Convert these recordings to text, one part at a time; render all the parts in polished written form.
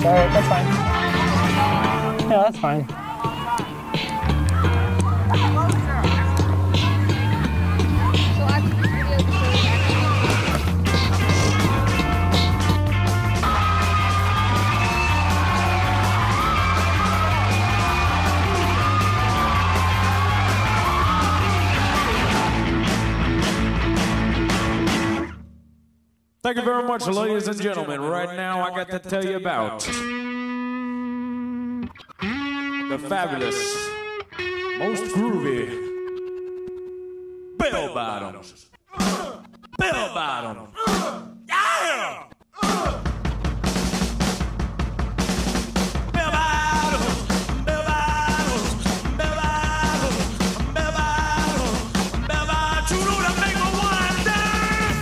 Alright, that's fine. Yeah, that's fine. Thank you very much, ladies and gentlemen. Right now, I got to tell you about the fabulous, most groovy bell bottoms. Bell bottoms. Yeah! Bell bottoms. Bell bottoms. Bell bottoms. Bell bottoms. Bell bottoms. You know to make me wanna dance.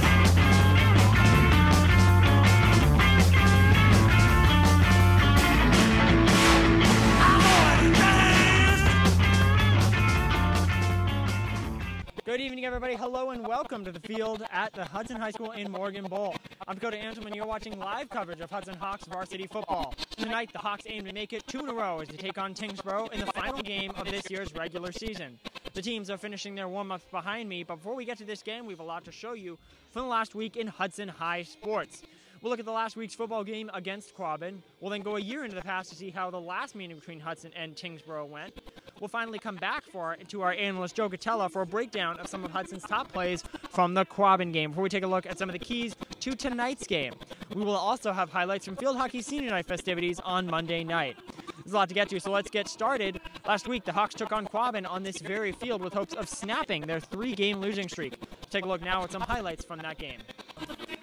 Good evening, everybody. Hello and welcome to the field at the Hudson High School in Morgan Bowl. I'm Dakota Antrim, and you're watching live coverage of Hudson Hawks varsity football. Tonight, the Hawks aim to make it 2 in a row as they take on Tyngsboro in the final game of this year's regular season. The teams are finishing their warm-ups behind me, but before we get to this game, we have a lot to show you from the last week in Hudson High sports. We'll look at the last week's football game against Quabbin. We'll then go a year into the past to see how the last meeting between Hudson and Tyngsboro went. We'll finally come back to our analyst, Joe Gatella, for a breakdown of some of Hudson's top plays from the Quabbin game before we take a look at some of the keys to tonight's game. We will also have highlights from Field Hockey Senior Night festivities on Monday night. There's a lot to get to, so let's get started. Last week, the Hawks took on Quabbin on this very field with hopes of snapping their 3-game losing streak. Let's take a look now at some highlights from that game.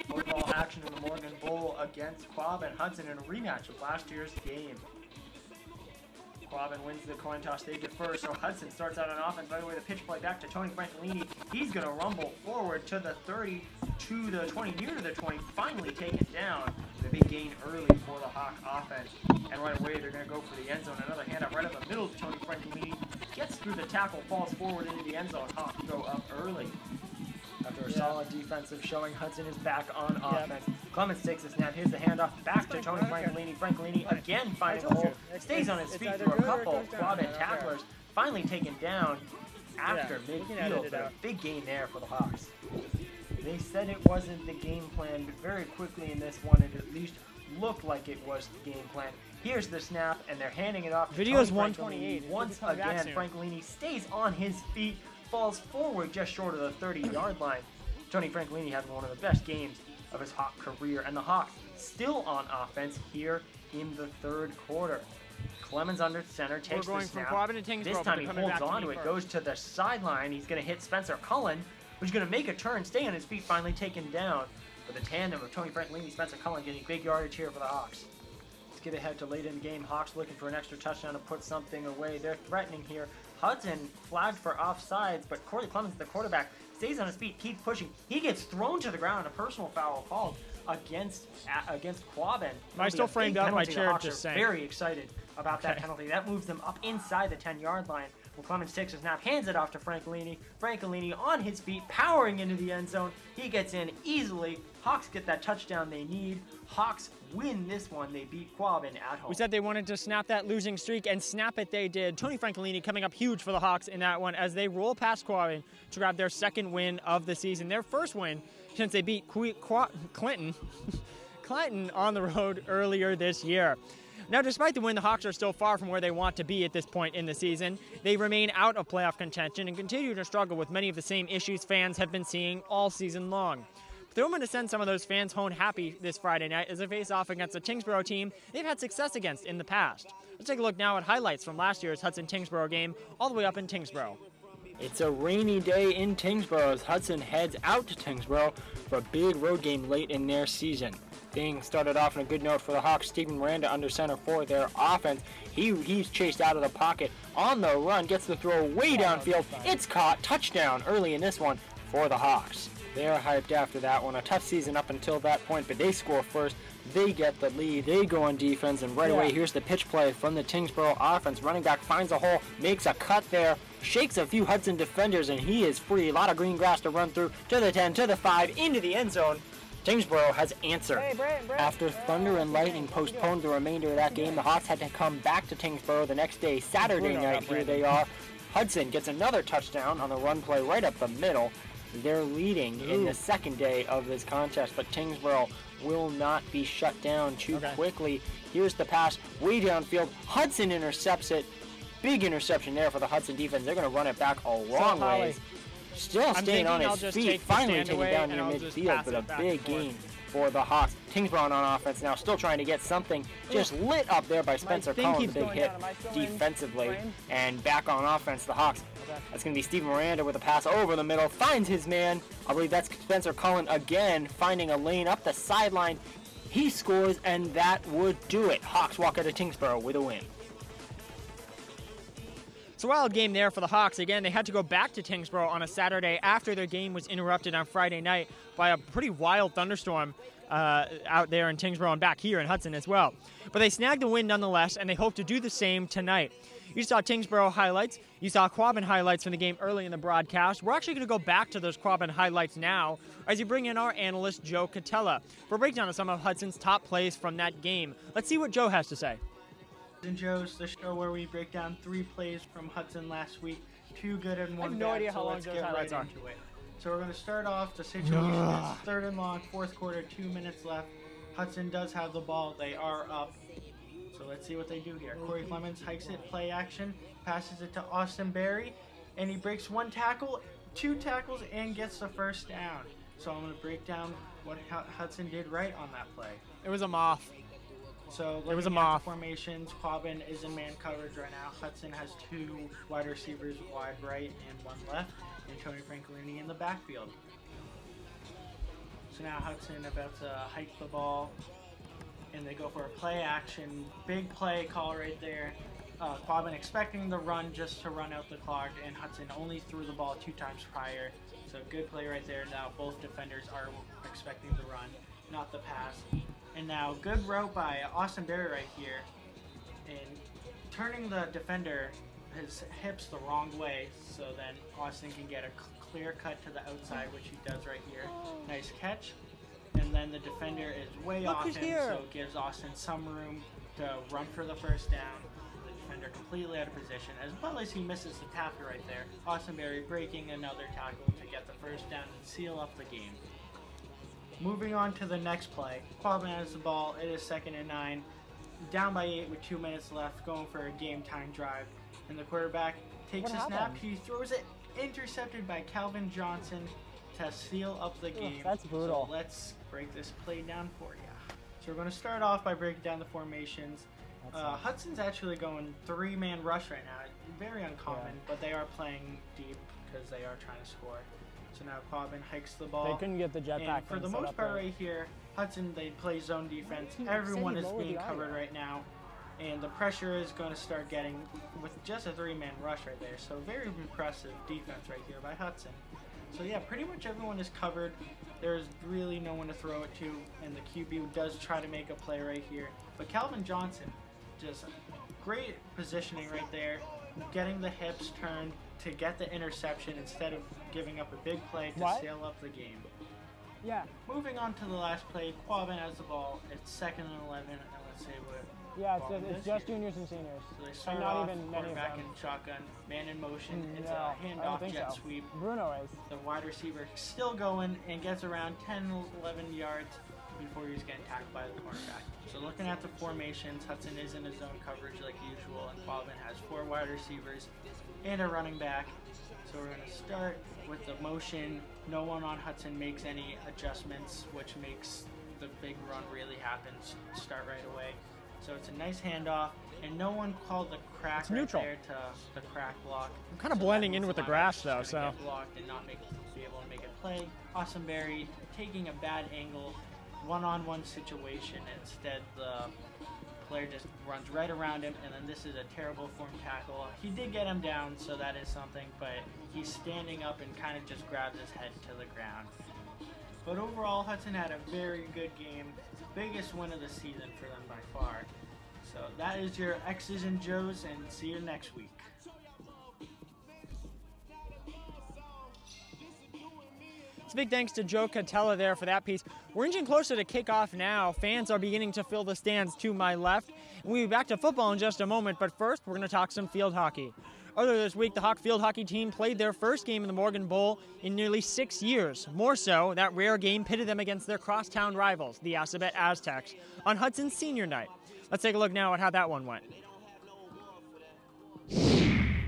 Football action in the Morgan Bowl against Quabbin. Hudson in a rematch of last year's game. Quabbin wins the coin toss. They get first, so Hudson starts out on offense. By the way, the pitch play back to Tony Francolini. He's going to rumble forward to the 30, to the 20, near to the 20, finally taken down. The big gain early for the Hawk offense. And right away, they're going to go for the end zone. Another handoff right up the middle to Tony Francolini. Gets through the tackle, falls forward into the end zone. Hawks go up early. After a solid defensive showing, Hudson is back on offense. Clemens takes a snap. Here's the handoff back to Tony Francolini. Francolini again finding a hole. Stays on his feet through a couple of Quabbin tacklers. Finally taken down after midfield. A big gain there for the Hawks. They said it wasn't the game plan, but very quickly in this one, it at least looked like it was the game plan. Here's the snap, and they're handing it off to Video's Tony 128. Once again, Francolini stays on his feet, falls forward just short of the 30-yard line. Tony Francolini having one of the best games of his Hawk career, and the Hawks still on offense here in the third quarter. Clemens under center, takes the snap. This time he holds on to it, goes to the sideline. He's going to hit Spencer Cullen, who's going to make a turn, stay on his feet, finally taken down. With the tandem of Tony Francolini, Spencer Cullen getting big yardage here for the Hawks. Let's get ahead to late in the game. Hawks looking for an extra touchdown to put something away. They're threatening here. Hudson flagged for offsides, but Corey Clemens, the quarterback, stays on his feet, keeps pushing. He gets thrown to the ground. A personal foul called against Quabbin. I still framed out my chair just just saying. Very excited about that penalty. That moves them up inside the 10-yard line. Clemens takes a snap, hands it off to Francolini. Francolini on his feet, powering into the end zone. He gets in easily. Hawks get that touchdown they need. Hawks win this one. They beat Quabbin at home. We said they wanted to snap that losing streak, and snap it they did. Tony Francolini coming up huge for the Hawks in that one as they roll past Quabbin to grab their second win of the season. Their first win since they beat Clinton on the road earlier this year. Now, despite the win, the Hawks are still far from where they want to be at this point in the season. They remain out of playoff contention and continue to struggle with many of the same issues fans have been seeing all season long. But they're going to send some of those fans home happy this Friday night as they face off against a Tyngsboro team they've had success against in the past. Let's take a look now at highlights from last year's Hudson-Tyngsboro game all the way up in Tyngsboro. It's a rainy day in Tyngsboro as Hudson heads out to Tyngsboro for a big road game late in their season. Being started off on a good note for the Hawks. Steven Miranda under center for their offense. He's chased out of the pocket on the run, gets the throw way downfield. It's caught, touchdown early in this one for the Hawks. They're hyped after that one. A tough season up until that point, but they score first. They get the lead. They go on defense, and right away, here's the pitch play from the Tyngsboro offense. Running back finds a hole, makes a cut there, shakes a few Hudson defenders, and he is free. A lot of green grass to run through to the 10, to the 5, into the end zone. Tyngsboro has answered. After thunder and lightning postponed the remainder of that game, the Hawks had to come back to Tyngsboro the next day, Saturday night. Here they are. Hudson gets another touchdown on the run play right up the middle. They're leading in the second day of this contest, but Tyngsboro will not be shut down too quickly. Here's the pass way downfield. Hudson intercepts it. Big interception there for the Hudson defense. They're going to run it back a long ways. Still staying on his feet, finally taking down near midfield, but a big gain for the Hawks. Tyngsboro on offense now, still trying to get something just lit up there by Spencer Collins. Big hit defensively, and back on offense, the Hawks. That's going to be Steven Miranda with a pass over the middle, finds his man. I believe that's Spencer Collins again, finding a lane up the sideline. He scores, and that would do it. Hawks walk out of Tyngsboro with a win. It's a wild game there for the Hawks. Again, they had to go back to Tyngsboro on a Saturday after their game was interrupted on Friday night by a pretty wild thunderstorm out there in Tyngsboro and back here in Hudson as well. But they snagged the win nonetheless, and they hope to do the same tonight. You saw Tyngsboro highlights. You saw Quabbin highlights from the game early in the broadcast. We're actually going to go back to those Quabbin highlights now as you bring in our analyst, Joe Catella, for a breakdown of some of Hudson's top plays from that game. Let's see what Joe has to say. And Joe's the show where we break down 3 plays from Hudson last week, 2 good and 1 bad. idea how long let's Joe's get right highlights are. into it. So we're going to start off the situation. It's 3rd and long, 4th quarter, 2 minutes left. Hudson does have the ball. They are up. So let's see what they do here. Corey Clemens hikes it, play action, passes it to Austin Berry, and he breaks 1 tackle, 2 tackles, and gets the first down. So I'm going to break down what Hudson did right on that play. It was a moth. So It was a looking at moth. the formations, Quabbin is in man coverage right now. Hudson has 2 wide receivers, wide right and 1 left, and Tony Francolini in the backfield. So now Hudson about to hike the ball, and they go for a play action. Big play call right there. Quabbin expecting the run just to run out the clock, and Hudson only threw the ball 2 times prior. So good play right there. Now both defenders are expecting the run, not the pass. And now good route by Austin Berry right here, and turning the defender his hips the wrong way, so then Austin can get a clear cut to the outside, which he does right here. Nice catch. And then the defender is way off him, so it gives Austin some room to run for the first down. The defender completely out of position, as well as he misses the tackle right there. Austin Berry breaking another tackle to get the first down and seal up the game. Moving on to the next play, Quabbin has the ball. It is 2nd and 9, down by 8 with 2 minutes left, going for a game-time drive. And the quarterback takes a snap. He throws it, intercepted by Calvin Johnson to seal up the game. That's brutal. So let's break this play down for you. So we're going to start off by breaking down the formations. Hudson's actually going 3-man rush right now. Very uncommon, but they are playing deep because they are trying to score. So now Quabbin hikes the ball. They couldn't get the jetpack. And for the most part right here, Hudson, they play zone defense. Everyone is being covered right now. And the pressure is going to start getting with just a 3-man rush right there. So very impressive defense right here by Hudson. So yeah, pretty much everyone is covered. There's really no one to throw it to. And the QB does try to make a play right here. But Calvin Johnson, just great positioning right there. getting the hips turned to get the interception instead of giving up a big play to What? sail up the game. Yeah. Moving on to the last play, Quabbin has the ball. It's 2nd and 11, and let's say what. Yeah, ball it's is just here. juniors and seniors. So they start not off, even many of quarterback them. in shotgun, man in motion. It's No, a I don't handoff think jet so. sweep. Bruno is. The wide receiver still going and gets around 10, 11 yards before he's getting tackled by the cornerback. So looking at the formations, Hudson is in his zone coverage like usual, and Quabbin has 4 wide receivers and a running back. So we're going to start with the motion. No one on Hudson makes any adjustments, which makes the big run really happen, start right away. So it's a nice handoff, and no one called the crack It's right neutral. there to the crack block. I'm kind of So blending that in means with the linebackers grass, just though, gonna so. get blocked and not be able to make a play. Austinberry taking a bad angle, one-on-one situation. Instead, the player just runs right around him, and then this is a terrible form tackle. He did get him down, so that is something, but he's standing up and kind of just grabs his head to the ground. But overall, Hudson had a very good game. Biggest win of the season for them by far. So that is your X's and Joe's, and see you next week. It's a big thanks to Joe Catella there for that piece. We're inching closer to kickoff now. Fans are beginning to fill the stands to my left. We'll be back to football in just a moment, but first we're going to talk some field hockey. Earlier this week, the Hawk field hockey team played their first game in the Morgan Bowl in nearly 6 years. More so, that rare game pitted them against their crosstown rivals, the Assabet Aztecs, on Hudson's senior night. Let's take a look now at how that one went.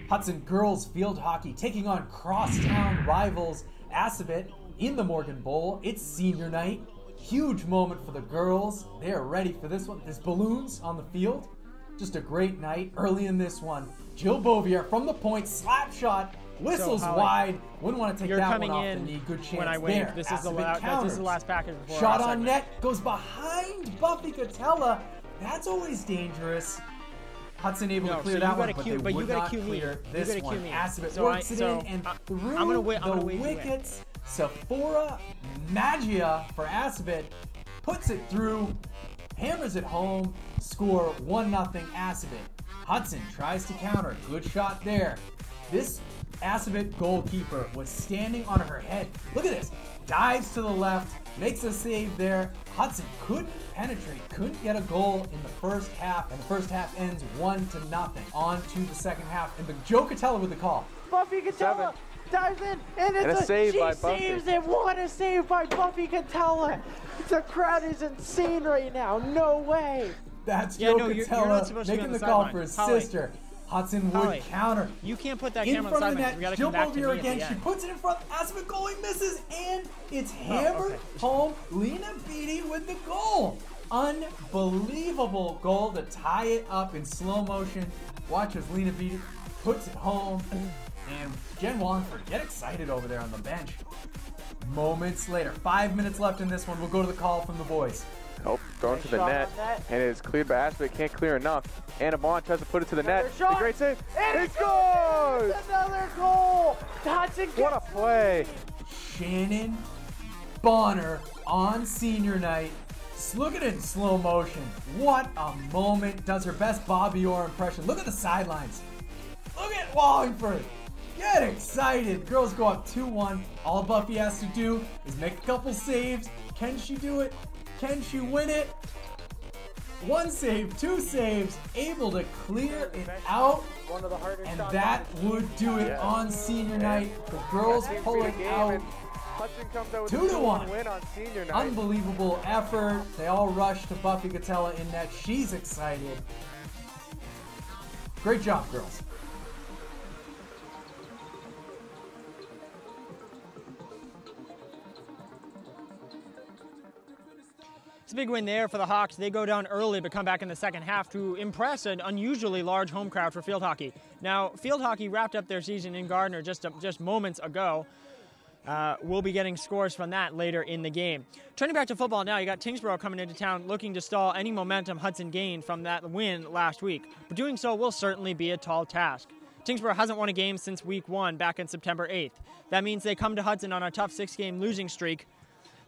Hudson girls field hockey taking on crosstown rivals Assabet in the Morgan Bowl. It's senior night. Huge moment for the girls. They are ready for this one. There's balloons on the field. Just a great night. Early in this one, Jill Bovier from the point, slap shot, whistles Holly, wide. Wouldn't want to take You're that coming one off in the knee. Good chance when I wave. there. This is the Assabet this is the last package before Shot our on segment. net, goes behind Buffy Catella. That's always dangerous. Hudson able to clear that one, but they would not clear this one. Assabet works it in and through the wickets. Sephora Magia for Assabet puts it through, hammers it home, score 1-0 Assabet. Hudson tries to counter, good shot there. This Assabet goalkeeper was standing on her head. Look at this, dives to the left, makes a save there. Hudson couldn't penetrate, couldn't get a goal in the first half, and the first half ends 1-0. On to the second half, and Joe Catella with the call. Buffy Catella dives in, and it's a save she by Buffy. saves it. What a save by Buffy Catella. The crowd is insane right now. No way. That's Yeah, Joe no, you're Catella not supposed to be making on the the call sideline. for his Holly. sister. Hudson would Holly, counter. You can't put that In camera on front the of the sideline. We net, got to Jill come back to me Bovier at the again. She end. puts it in front. Assabet goalie misses, and it's hammered home. Lena Beatty with the goal. Unbelievable goal to tie it up in slow motion. Watch as Lena Beatty puts it home. And Jen Wallingford, get excited over there on the bench. Moments later, 5 minutes left in this one. We'll go to the call from the boys. Nope, thrown to the shot net, on net. and it is cleared by Assabet. Can't clear enough. Anna Bond tries to put it to the net. Another shot. A great save. And He it scores! Another goal. Hudson What a gets play! Shannon Bonner on senior night. Look at it in slow motion. What a moment. Does her best Bobby Orr impression. Look at the sidelines. Look at Wallingford. Get excited. Girls go up 2-1. All Buffy has to do is make a couple saves. Can she do it? Can she win it? 1 save, 2 saves, able to clear it out. one of the harder And shots that on the team. would do it on senior night. The girls pull it out. Hudson comes out with 2-1. a win on senior night. Unbelievable effort. They all rush to Buffy Catella in net. She's excited. Great job, girls. It's a big win there for the Hawks. They go down early but come back in the second half to impress an unusually large home crowd for field hockey. Now, field hockey wrapped up their season in Gardner just moments ago. We'll be getting scores from that later in the game. Turning back to football now, you got Tyngsboro coming into town looking to stall any momentum Hudson gained from that win last week. But doing so will certainly be a tall task. Tyngsboro hasn't won a game since week 1 back on September 8th. That means they come to Hudson on a tough 6-game losing streak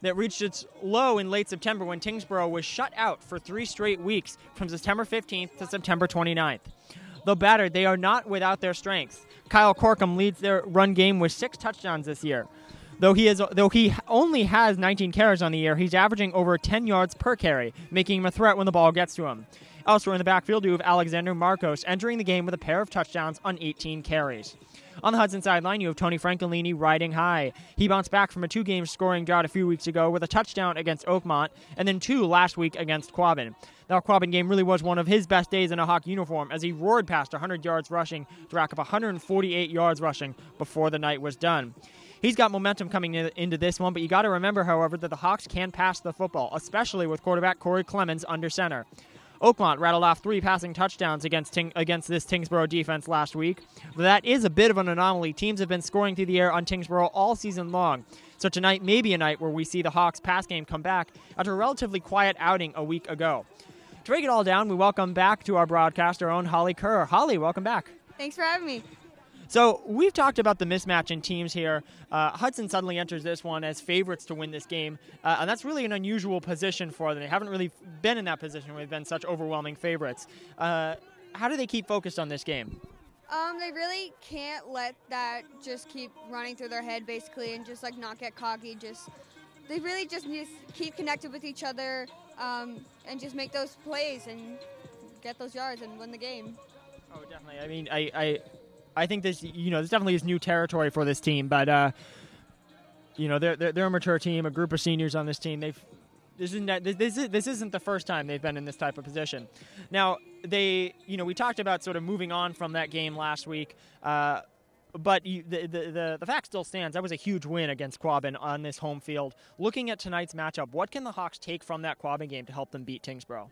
that reached its low in late September when Tyngsboro was shut out for 3 straight weeks from September 15th to September 29th. Though battered, they are not without their strengths. Kyle Corkum leads their run game with 6 touchdowns this year. Though he only has 19 carries on the year, he's averaging over 10 yards per carry, making him a threat when the ball gets to him. Elsewhere in the backfield, you have Alexander Marcos entering the game with a pair of touchdowns on 18 carries. On the Hudson sideline, you have Tony Francolini riding high. He bounced back from a 2-game scoring drought a few weeks ago with a touchdown against Oakmont and then 2 last week against Quabbin. That Quabbin game really was one of his best days in a Hawk uniform as he roared past 100 yards rushing to rack up 148 yards rushing before the night was done. He's got momentum coming into this one, but you got to remember, however, that the Hawks can pass the football, especially with quarterback Corey Clemens under center. Oakmont rattled off 3 passing touchdowns against this Tyngsboro defense last week. But that is a bit of an anomaly. Teams have been scoring through the air on Tyngsboro all season long. So tonight may be a night where we see the Hawks pass game come back after a relatively quiet outing a week ago. To break it all down, we welcome back to our broadcast our own Holly Kerr. Holly, welcome back. Thanks for having me. So we've talked about the mismatch in teams here. Hudson suddenly enters this one as favorites to win this game, and that's really an unusual position for them. They haven't really been in that position where they've been such overwhelming favorites. How do they keep focused on this game? They really can't let that just keep running through their head, basically, and just not get cocky. They really just need to keep connected with each other and just make those plays and get those yards and win the game. Oh, definitely. I mean, I think this definitely is new territory for this team, but they're a mature team, a group of seniors on this team. This isn't the first time they've been in this type of position. Now we talked about sort of moving on from that game last week, but the fact still stands. That was a huge win against Quabbin on this home field. Looking at tonight's matchup, what can the Hawks take from that Quabbin game to help them beat Tyngsboro?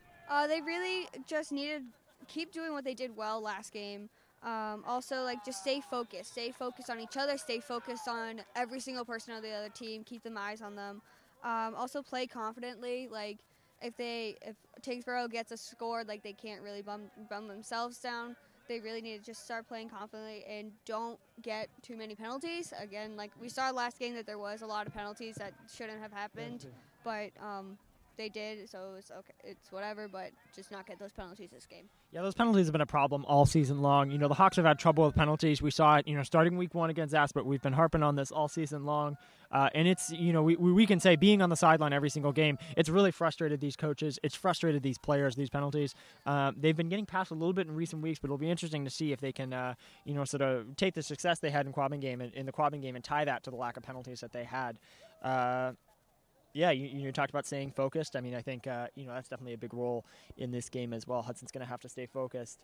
They really just need to keep doing what they did well last game. Also, just stay focused on each other, stay focused on every single person on the other team, keep them eyes on them. Also play confidently, if Tyngsboro gets a score, they can't really bum themselves down. They really need to just start playing confidently and don't get too many penalties. Again, we saw last game that there was a lot of penalties that shouldn't have happened, but they did, so it's okay. It's whatever, but just not get those penalties this game. Yeah, those penalties have been a problem all season long. The Hawks have had trouble with penalties. We saw it, starting week 1 against Aspen. We've been harping on this all season long. And it's, we can say being on the sideline every single game, it's really frustrated these coaches. It's frustrated these players, these penalties. They've been getting past a little bit in recent weeks, but it'll be interesting to see if they can, sort of take the success they had in the Quabbin game and tie that to the lack of penalties that they had. Yeah, you talked about staying focused. I mean, I think, that's definitely a big role in this game as well. Hudson's going to have to stay focused,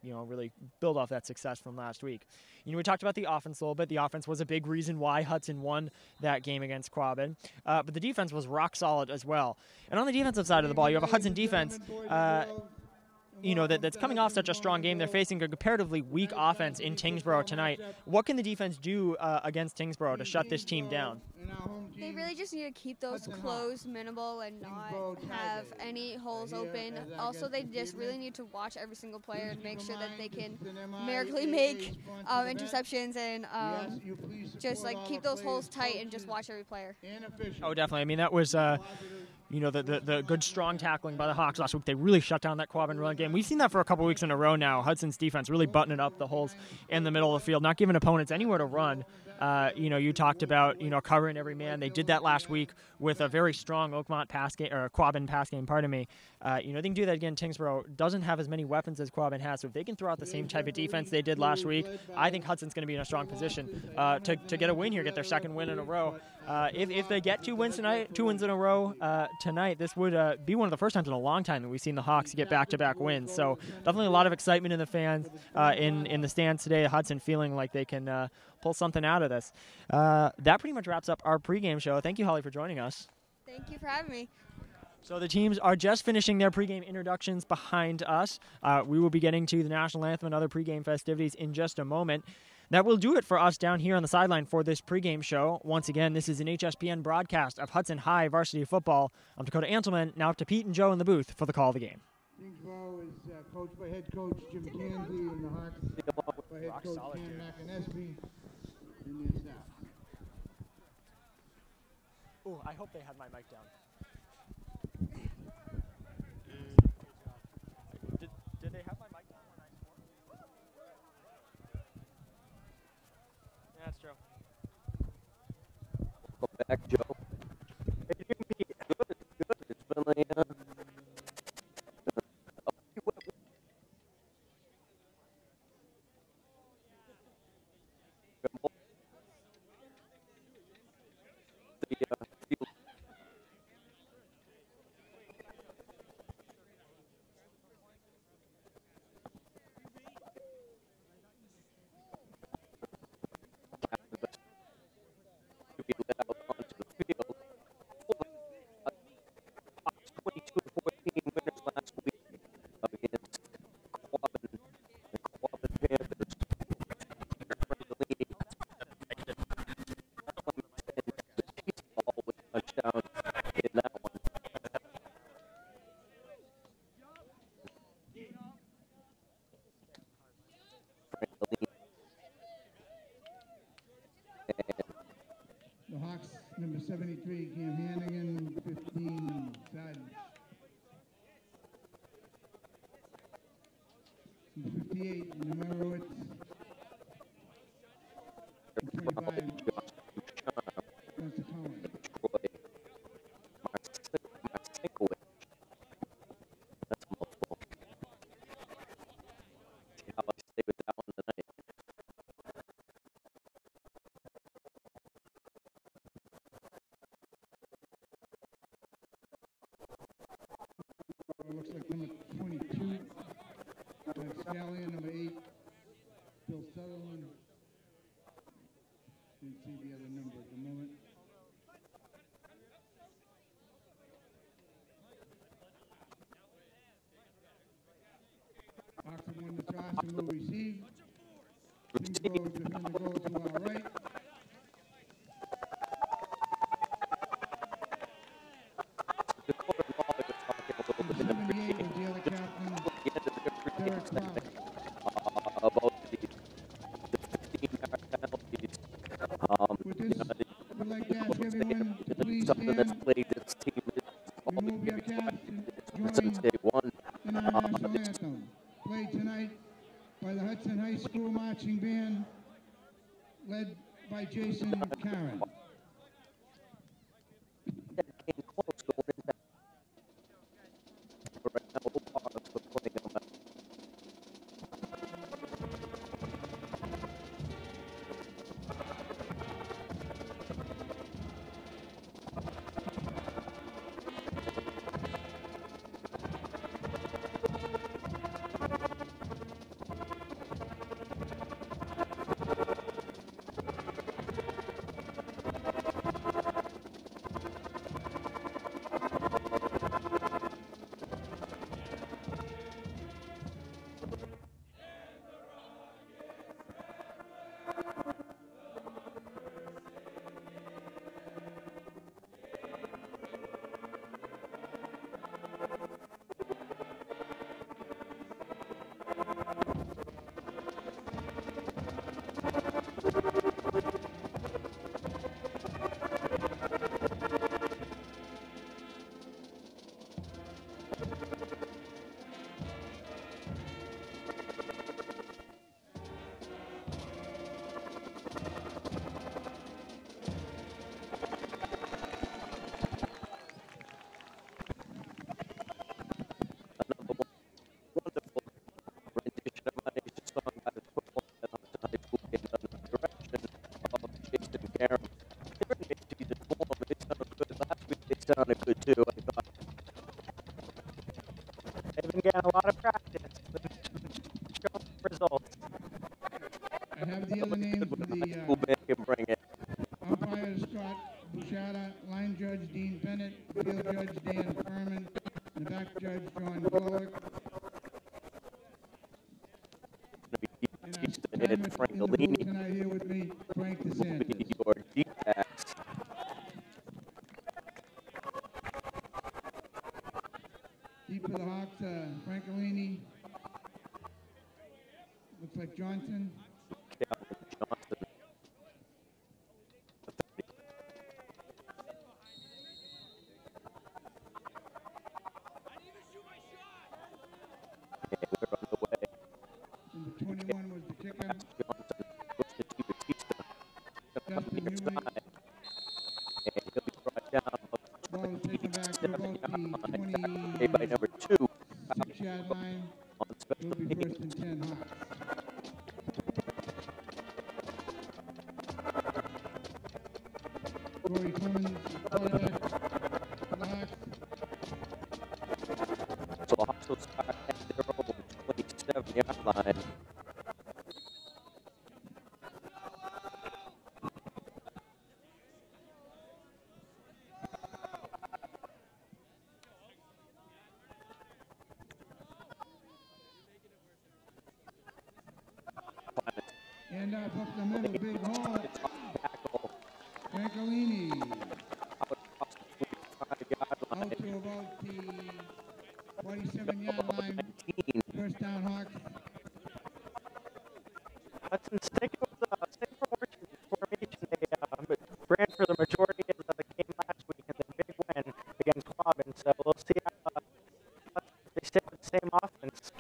really build off that success from last week. We talked about the offense a little bit. The offense was a big reason why Hudson won that game against Quabbin, but the defense was rock solid as well. And on the defensive side of the ball, you have a Hudson defense that's coming off such a strong game. They're facing a comparatively weak offense in Tyngsboro tonight. What can the defense do against Tyngsboro to shut this team down? They really just need to keep those closed minimal and not have any holes open. Also, they just really need to watch every single player and make sure that they can miraculously make interceptions and just keep those holes tight and just watch every player. Oh, definitely. I mean, that was the good strong tackling by the Hawks last week. They really shut down that Quabbin run game. We've seen that for a couple weeks in a row now. Hudson's defense really buttoning up the holes in the middle of the field, not giving opponents anywhere to run. You talked about, covering every man. They did that last week with a very strong Oakmont pass game, or Quabbin pass game, pardon me. They can do that again. Tyngsboro doesn't have as many weapons as Quabbin has, so if they can throw out the same type of defense they did last week, I think Hudson's going to be in a strong position to get a win here, get their second win in a row. If they get 2 wins in a row tonight, this would be one of the first times in a long time that we've seen the Hawks get back-to-back wins. So definitely a lot of excitement in the fans, in the stands today. Hudson feeling like they can pull something out of this. That pretty much wraps up our pregame show. Thank you, Holly, for joining us. Thank you for having me. So the teams are just finishing their pregame introductions behind us. We will be getting to the national anthem and other pregame festivities in just a moment. That will do it for us down here on the sideline for this pregame show. Once again, this is an HSPN broadcast of Hudson High varsity football. I'm Dakota Antelman. Now up to Pete and Joe in the booth for the call of the game. Tyngsboro is coached by head coach Jim Candy and the Hawks by head coach Cam McInnesby and their staff. Oh, I hope they had my mic down. Did they have my mic down when I scored? That's true. Welcome back, Joe. Hey, Jimmy. Good. It's been a The Hawks, number 73, Cam Hannigan, 15, Sudge. Number 58, Numerowitz. 25, Spencer Collins. That's a mouthful. See how I stay with that one tonight. Looks like number 22, Stallion, number 8, Bill Sutherland. Didn't see the other number at the moment. Hawks have won the toss and will receive. Tyngsboro defend the goal to our right. About the 15-yard penalties. We'd like to ask everyone to please Something that's stand. played this team Remove your caps and since join day one. in our national anthem, played tonight by the Hudson High School Marching Band, led by Jason Karen. Came close going in that. But right now, we'll pause for playing them out. Sounded good too, I thought. They've been getting a lot of practice. Showing results. I have the other names for the School band can bring it. umpire Scott Bouchada, line judge Dean Bennett, field judge Dan Furman, and the back judge John Glowik. And Francolini tonight here with me, Frank will DeSantis. be your DPAX. near side. And he'll be brought down Ball is taken back to about the made by number 2. 26-yard line. On special It'll be first and 10 Hawks. Corey Clemens, quarterback for the Hawks. So the Hawks will start at their own 27-yard line. And up the middle, big hole. Francolini. Out to about the 47-yard line. First down, Hawks. Hudson sticking with the same formation they ran for the majority of the game last week in the big win against Quabbin. So we'll see how they stick with the same offense.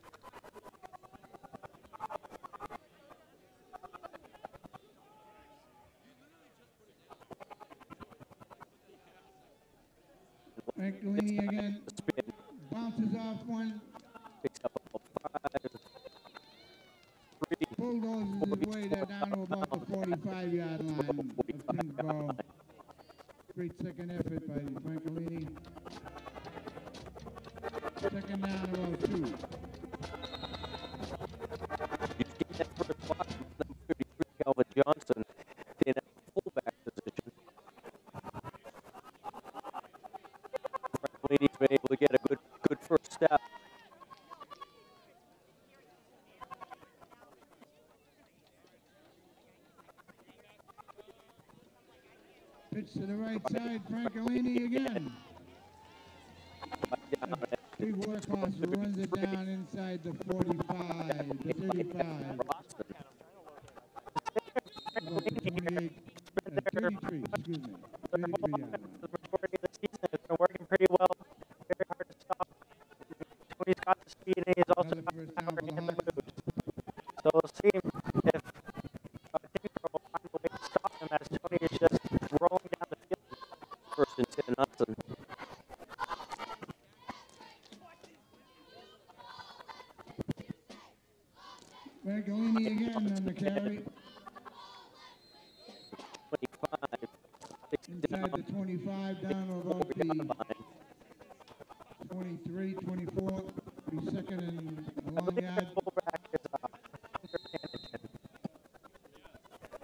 Francolini again. Bounces off one. Bulldozes his way there down to about the 45-yard line of Tyngsboro. Great second effort by Francolini. Second down, about 2. That first block from number 33, Calvin Johnson, in a fullback position. Francolini's been able to get a good first step. Pitch to the right side, Francolini again. Big workhorse who runs it down inside the 45, the 35. About the 28, 33, excuse me. 33 yard line. The majority of the season has been working pretty well. Very hard to stop. Tony's got the speed and he's also got the power and the moves. So we'll see if Tyngsboro will find a way to stop him as Tony is just rolling down the field. First and 10 Hudson. Francolini again on the carry. 25. Inside the 25, down to about the 23, 24. Be second and a long yard. Fullback is Hunter Pennington.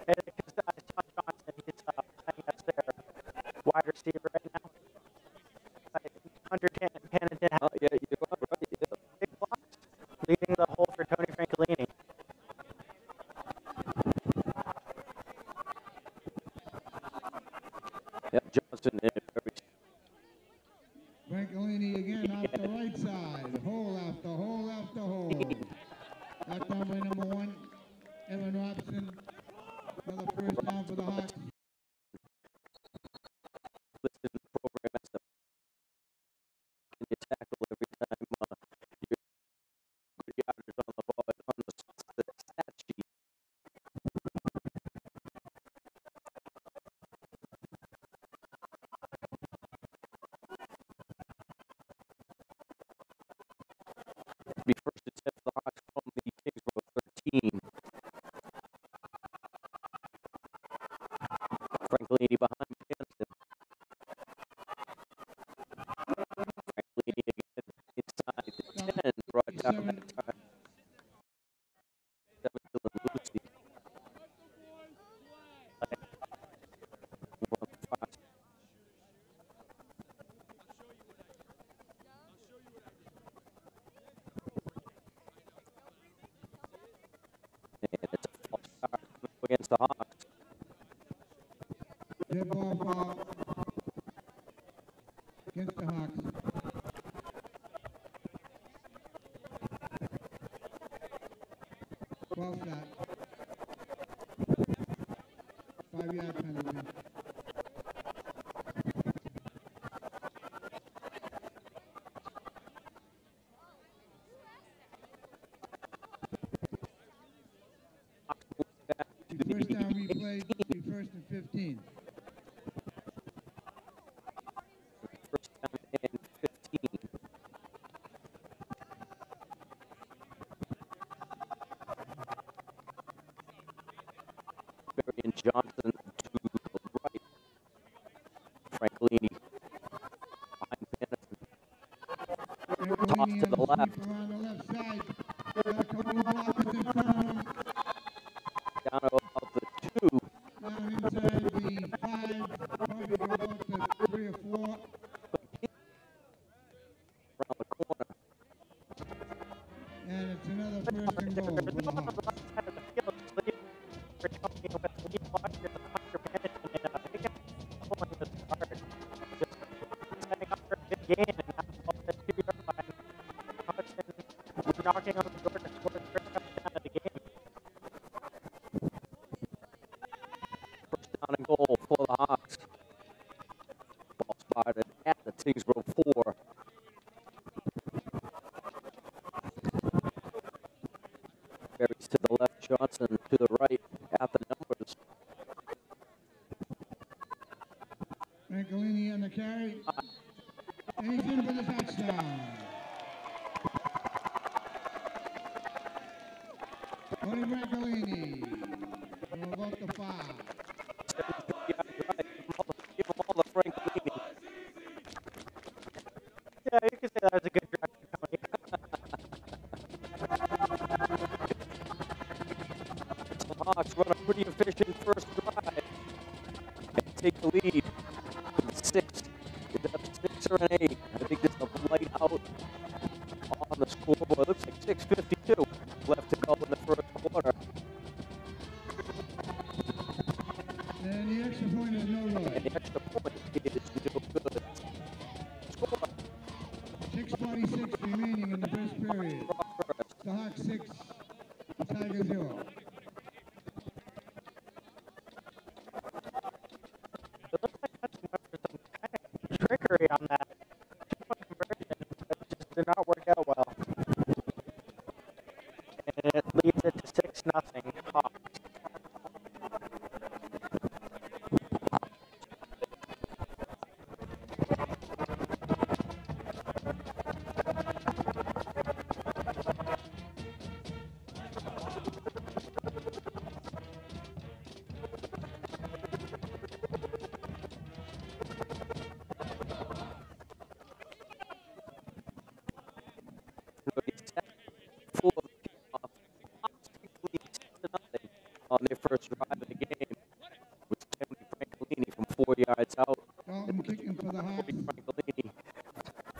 And because Todd Johnson, he's playing as their wide receiver right now. Hunter Pennington has big blocks, leading the hole for Tony Francolini. Yep, Johnson in it. Francolini again off the right side. Hole after hole after hole. That down by number 1, Evan Robson. Another first down for the Hawks. Listed in the program as the can you tackle every time you're good yardage on the ball on the stat sheet. Be first and 10 for the Hawks from the Tyngsboro 13. Francolini behind Pennington. Francolini again inside the 10, brought down that time. 7 Dylan Lucy. And it's a false start against the Hawks. Dead ball foul against the Hawks. Well shot. 5-yard penalty. First down replay, be first and 15. the left. On the left side. Got a couple of blockers in front of him. Down to about the 2. Down inside the 5. Probably about the 3 or 4. Around the corner. And it's another first and goal for the Hawks. Knocking on the door to score the first touchdown of the game. First down and goal for the Hawks. Ball spotted at the Tyngsboro 4. Carries to the left, Johnson to the right at the numbers. Francolini on the carry. And he's in for the touchdown. Tony Francolini from about the 5. Give them all the Francolini. Yeah, you can say that was a good drive. The Hawks run a pretty efficient first drive and take the lead. 6. Is that a 6 or an 8? I think there's a light out on the scoreboard. It looks like 6:52 left to go in the first quarter. And the extra point is no good. And the extra point is no good. Score. 6:46 remaining in the first period. The Hawks 6, the Tigers 0. It looks like Hudson went for some kind of trickery on that two-point conversion, but it just did not work out well. And it leads it to 6-0 Hawks. On their first drive of the game was Tony Francolini from 4 yards out. Dalton kicking for the Hawks. Francolini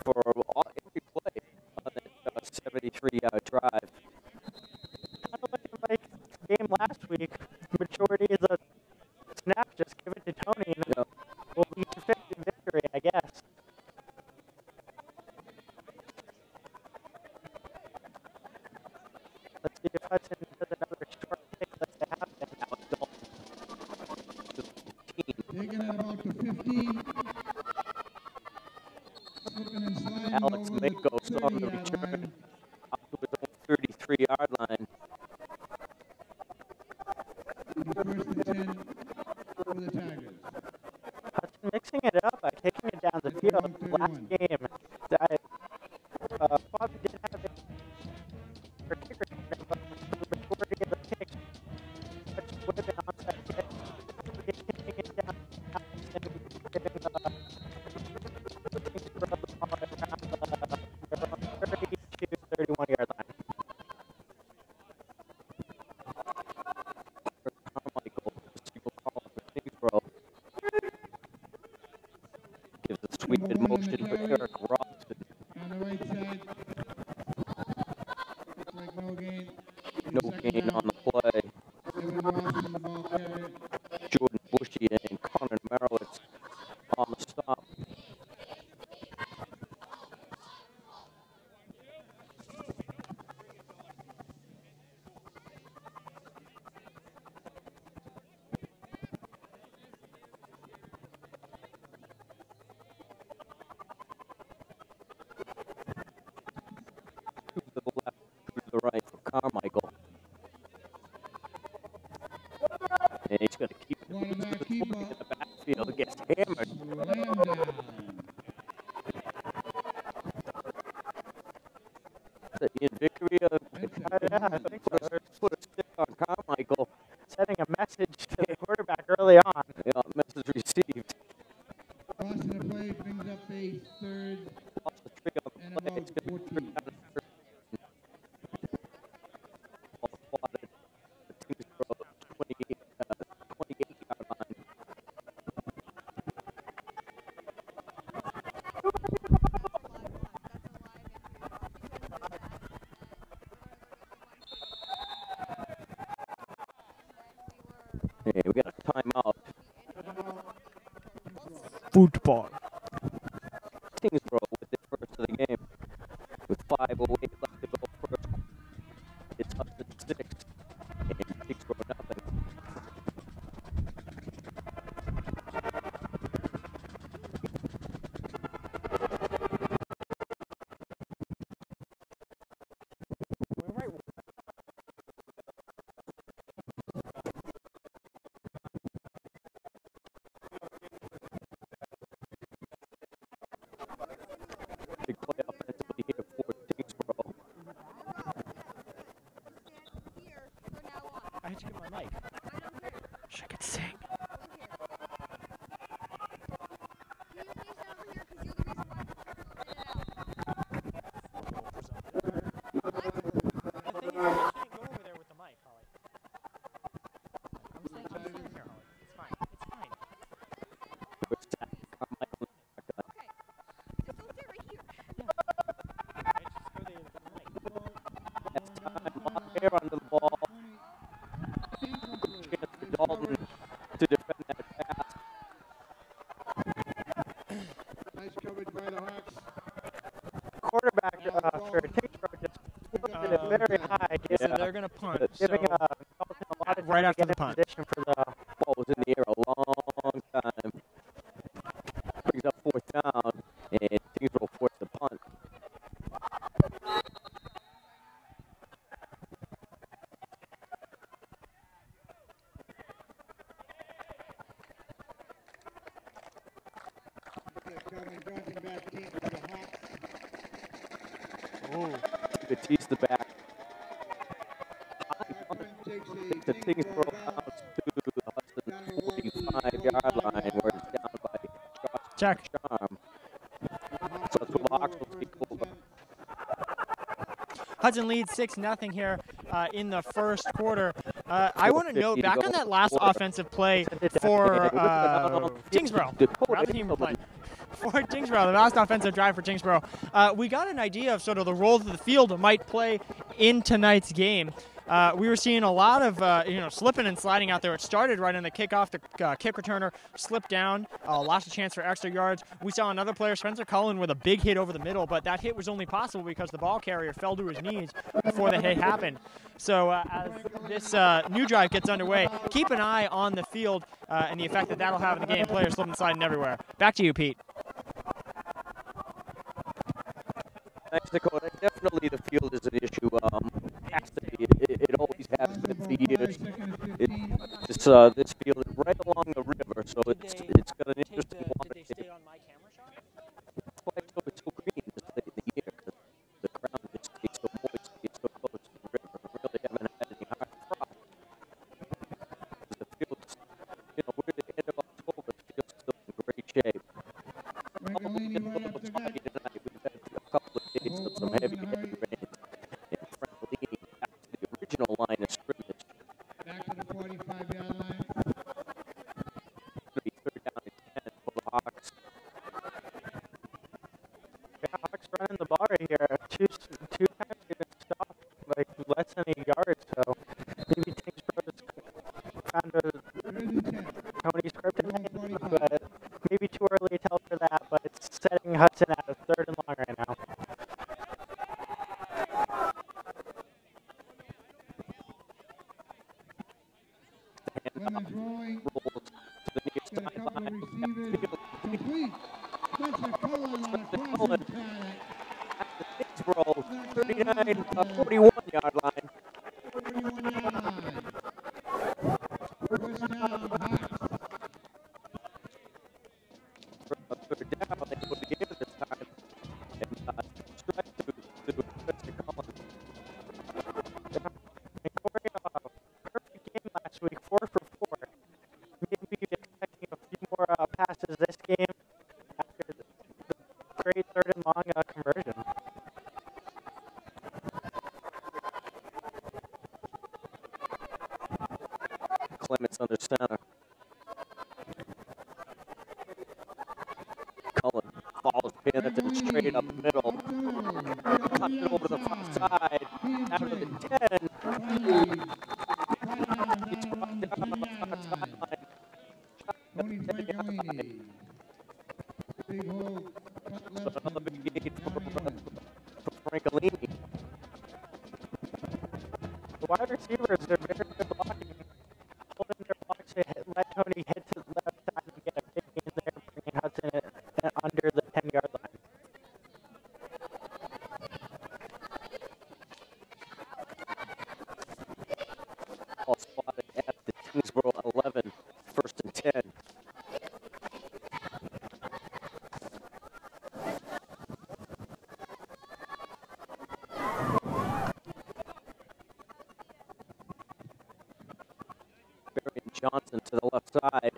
for every play on that 73-yard drive. Kind of like the game last week. Majority of the snaps just give it to Tony, and Yeah. will lead to victory, I guess. Let's see if Hudson does another short kick like they have been. Now it's Dalton. Taking it about to 15. Slipping and sliding Alex over Mako the saw the 30-yard return line. up to his own 33-yard line. It'll be first and 10 for the Tigers. Hudson mixing it up by kicking it down the field. Last game, Bobby did have it for kicker, but the majority of the kicks would have been onside kick. Kicking it down and giving Tyngsboro the ball around their own 30 to 31-yard line. Carmichael, single call for Tyngsboro. Gives a sweep in motion for Eric Robson. On the right side. Looks like no gain. No gain on the play. Evan Robson, the ball carrier. Jordan Bushy and Connor Merowitz on the stop. To the left, to the right for Carmichael. And he's going to keep it Quarterback in keeper. the backfield. Gets hammered. Lamb down. In victory of I think so. put a stick on Carmichael. Sending a message to the quarterback early on. Yeah, message received. Crossing the play brings up a third Lost the trigger on and the play. about It's going to be 14. third down football. Tyngsboro with their first of the game. With 5:08 left to go first. It's Hudson 6 and Tyngsboro nothing. Big play offensively here for Tyngsboro. I had to get my mic. Wish I could sing. Hair under the ball. Good chance for Dalton to defend that pass. Nice coverage by the Hawks. Quarterback for Tyngsboro just lifted it very high. So they're going to punt. Giving So Dalton a lot of right time after to the get in punt. position for the Ball was in the air a long time. Brings up 4th down, and Tyngsboro forced the punt. To tease the back. The Tyngsboro bounce to the Hudson 45-yard line, where it's down by Check. Charm. So the Hawks will take over. Hudson leads 6-0 here in the first quarter. I want to note, back on that last offensive play for Tyngsboro, rather than even play. For Tyngsboro, the last offensive drive for Tyngsboro, we got an idea of sort of the role that the field might play in tonight's game. We were seeing a lot of slipping and sliding out there. It started right in the kickoff. The kick returner slipped down, lost a chance for extra yards. We saw another player, Spencer Cullen, with a big hit over the middle, but that hit was only possible because the ball carrier fell to his knees before the hit happened. So as this new drive gets underway, keep an eye on the field and the effect that that'll have in the game. Players slipping and sliding everywhere. Back to you, Pete. Thanks, Dakota. Definitely the field is an issue. Has to be. It always has been for years. This field is right along the river, so it's got an interesting water table. That's why it's so green this late in the year, because the ground just stays so moist, it's so close to the river. We really haven't had any hard crop. The field's, we're at the end of October. The field's still in great shape. A couple of days of some heavy rain, and frankly, back to the original line of scrimmage. Back to the 45-yard line. It's going to be 3rd down and 10 for the Hawks. Yeah, Hawks running the ball right here. Two times they've been stopped, like less than a yard, so maybe Tyngsboro's found Tony's kryptonite, but maybe too early to tell for that, but it's setting Hudson at a 3rd and long right now. Clemens rolling. Rolls to the near Got a couple of sideline. receivers. Complete. Spencer Cullen on a crossing pattern. Tyngsboro, 41-yard line. 41-yard line. First down, Hawks. For a 3rd down, they put the game this time. And strike to Spencer Cullen. And Corey, perfect game last week, 4 for 4. Maybe expecting a few more passes this game after the great 3rd and long conversion. Clements under center. Cullen follows Pennington straight up the middle. Tucked it over to the far side. Out of the 10. It's brought down on the far sideline. left side.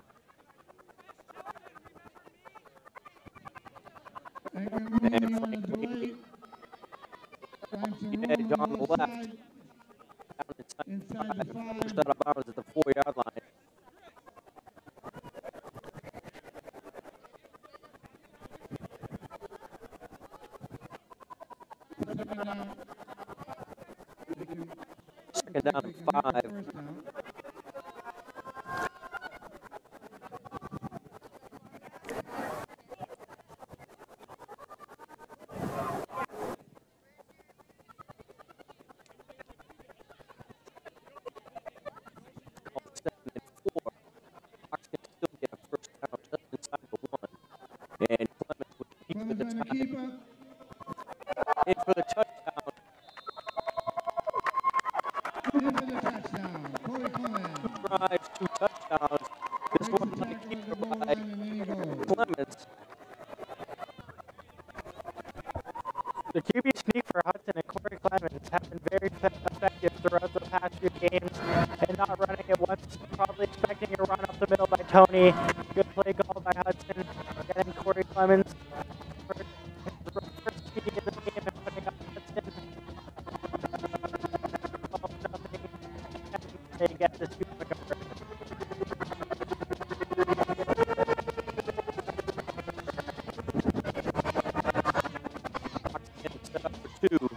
And Franklin edge on the left. Down inside the 5. Pushed out of bounds at the 4-yard line. Second down and 5. And Clemens would keep the time. In for the touchdown. Drives 2 touchdowns. This one on the keeper by Clemens. The QB sneak for Hudson and Corey Clemens have been very effective throughout the past few games and not running it once, probably expecting a run up the middle by Tony. Good play call by Hudson, getting Corey Clemens first TD in the game and putting up Hudson. 12-0. They get the super cover. Set up for 2.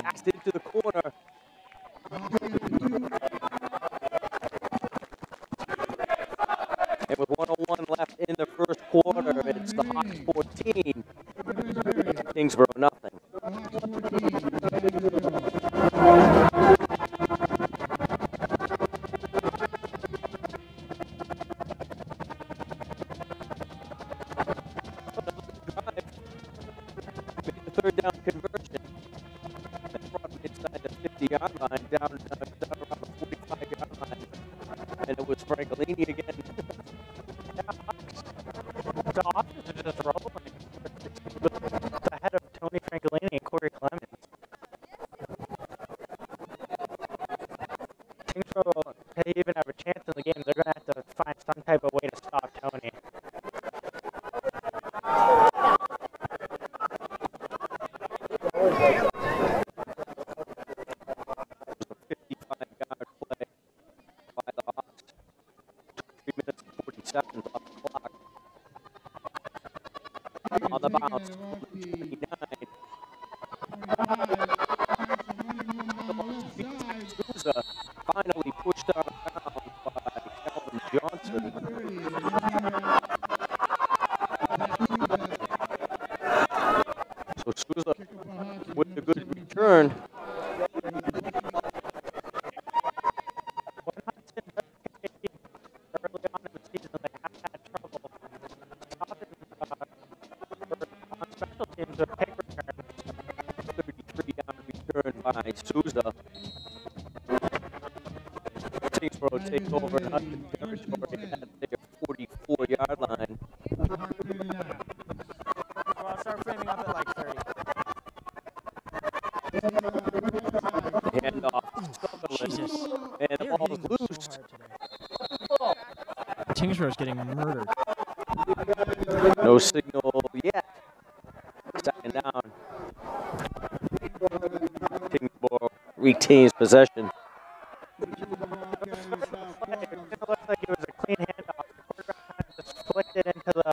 Passed into the corner. And with 1:01 left in the first quarter, it's the Hawks 14. Tyngsboro nothing. Third down conversion. That brought him inside the 50-yard line, down around the 45-yard line. And it was Francolini again. The offense is just rolling. Ahead of Tony Francolini and Corey Clemens. Tyngsboro, they even have a chance in the game. They're going to have to find some type of way to stop Tony. On the bounce, 29. Souza finally pushed out of bounds by Calvin Johnson. So Souza with a good return. By Souza. Tyngsboro takes over Hudson territory at their 44-yard line. Well, I'll start framing up at like 30. Handoff to Sutherland. And the ball is loose. Tyngsboro's getting murdered. No signal yet. Second down. Tyngsboro retains possession. It looked like it was a clean handoff. The quarterback kind of just flicked it into the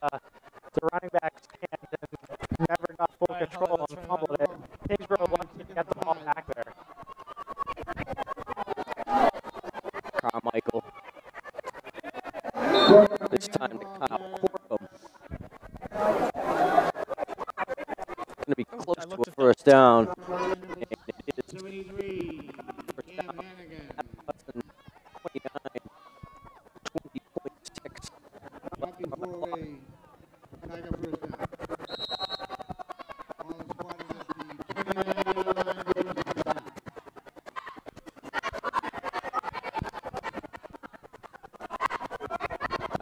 running back's hand and never got full control and fumbled it. Tyngsboro lucky to get the ball back there. Carmichael. This time to Kyle Corkum. Going to be close to a first down. And it is first down at Hudson 29, 20.6.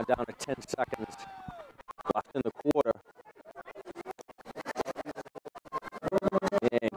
Down to 10 seconds left in the quarter. And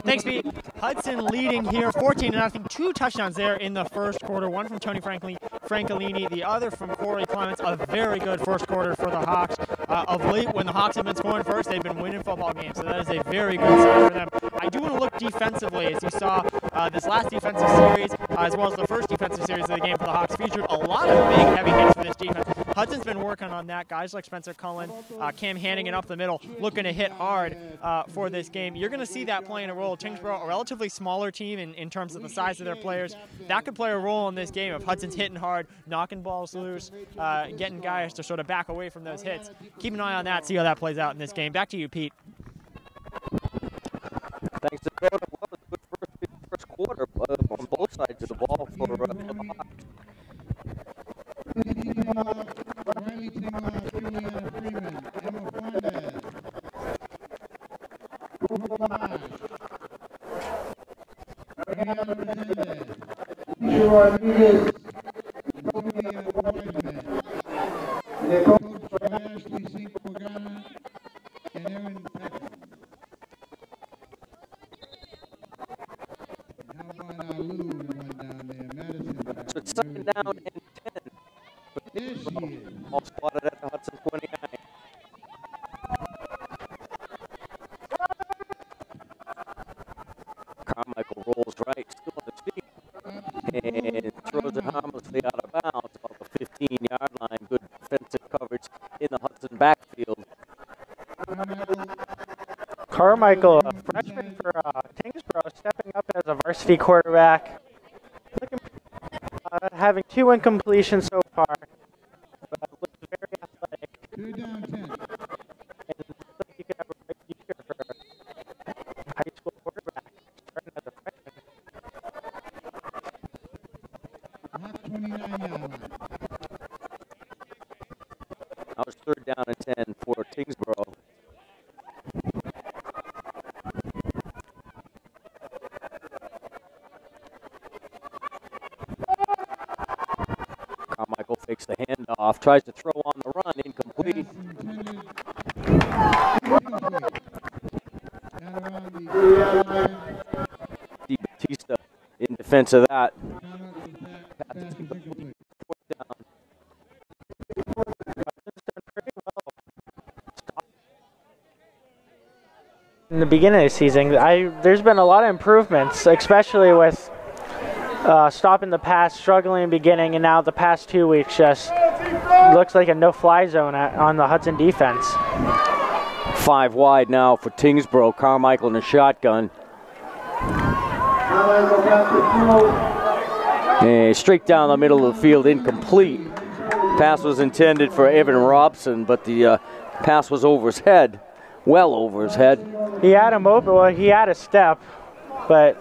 Thanks, Pete. Hudson leading here 14-0. 2 touchdowns there in the first quarter. One from Tony Francolini, the other from Corey Clements. A very good first quarter for the Hawks. Of late, when the Hawks have been scoring first, they've been winning football games. So that is a very good sign for them. I do want to look defensively, as you saw this last defensive series, as well as the first defensive series of the game for the Hawks, featured a lot of big, heavy hits for this defense. Hudson's been working on that. Guys like Spencer Cullen, Cam Hannigan up the middle, looking to hit hard for this game. You're going to see that playing a role. Tyngsboro, a relatively smaller team in terms of the size of their players. That could play a role in this game if Hudson's hitting hard, knocking balls loose, getting guys to sort of back away from those hits. Keep an eye on that, see how that plays out in this game. Back to you, Pete. Thanks, Dakota. Well, it's good first quarter on both sides of the ball for the Hawks. Riley Tinglaw, Juliana Freeman, Emma Fernandez. Ariana Resendez. Rodriguez. Coach Ashley St. Morgana and Aaron Peckham. How about Lou, the one down there, Madison? So it's 2nd down and 10. There she is. All spotted at the Hudson 29. Carmichael rolls right, still on his feet, and throws it harmlessly out of bounds, about the 15-yard line. Good defensive coverage in the Hudson backfield. Carmichael, a freshman for Tyngsboro, stepping up as a varsity quarterback. Having 2 incompletions so far, but looks very athletic. 2 down 10. And looks like he could have a bright future for a high school quarterback, starting as a freshman. Hot 29-yard line. That was 3rd down and 10 for Tyngsboro. Carmichael fakes the handoff, tries to throw on the run, incomplete. Di Batista in defense of that. In the beginning of the season, there's been a lot of improvements, especially with stopping the pass, struggling in the beginning, and now the past 2 weeks just looks like a no-fly zone on the Hudson defense. 5 wide now for Tyngsboro. Carmichael in a shotgun. And straight down the middle of the field, incomplete. Pass was intended for Evan Robson, but the pass was over his head, well over his head. He had him open, well, he had a step, but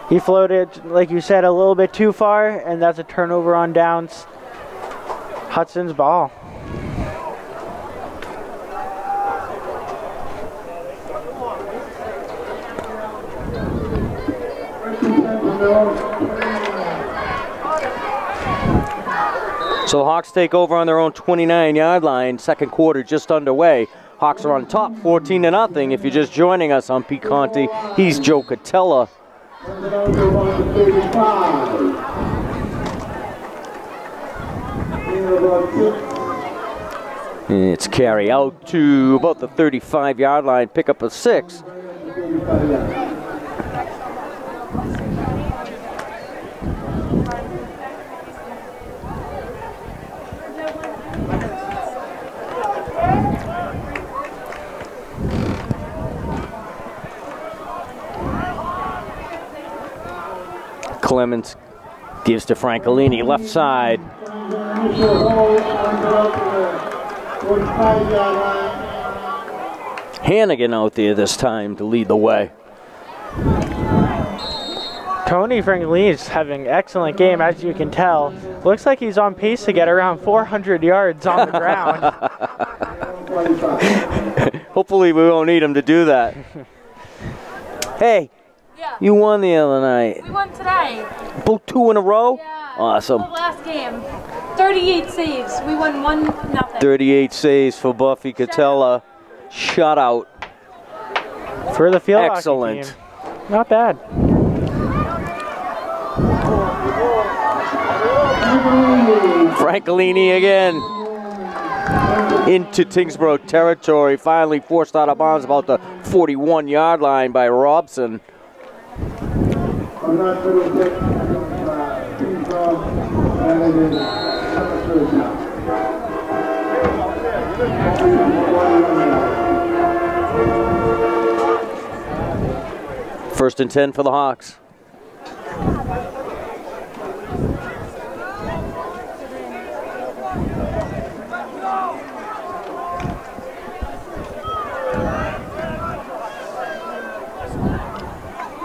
he floated, like you said, a little bit too far, and that's a turnover on downs. Hudson's ball. So the Hawks take over on their own 29-yard line. 2nd quarter just underway. Hawks are on top 14-0. If you're just joining us, I'm Pete Conti. He's Joe Catella. It's carry out to about the 35-yard line, pick up a 6. Clements gives to Francolini, left side. Hannigan out there this time to lead the way. Tony Francolini is having an excellent game, as you can tell. Looks like he's on pace to get around 400 yards on the ground. Hopefully we won't need him to do that. Hey, yeah. You won the other night. We won today. Both 2 in a row? Yeah. Awesome. The last game. 38 saves. We won 1-0. 38 saves for Buffy Catella. Shutout. For the field Excellent. hockey team. not bad. Francolini again into Tyngsboro territory. Finally forced out of bounds about the 41-yard line by Robson. First and 10 for the Hawks.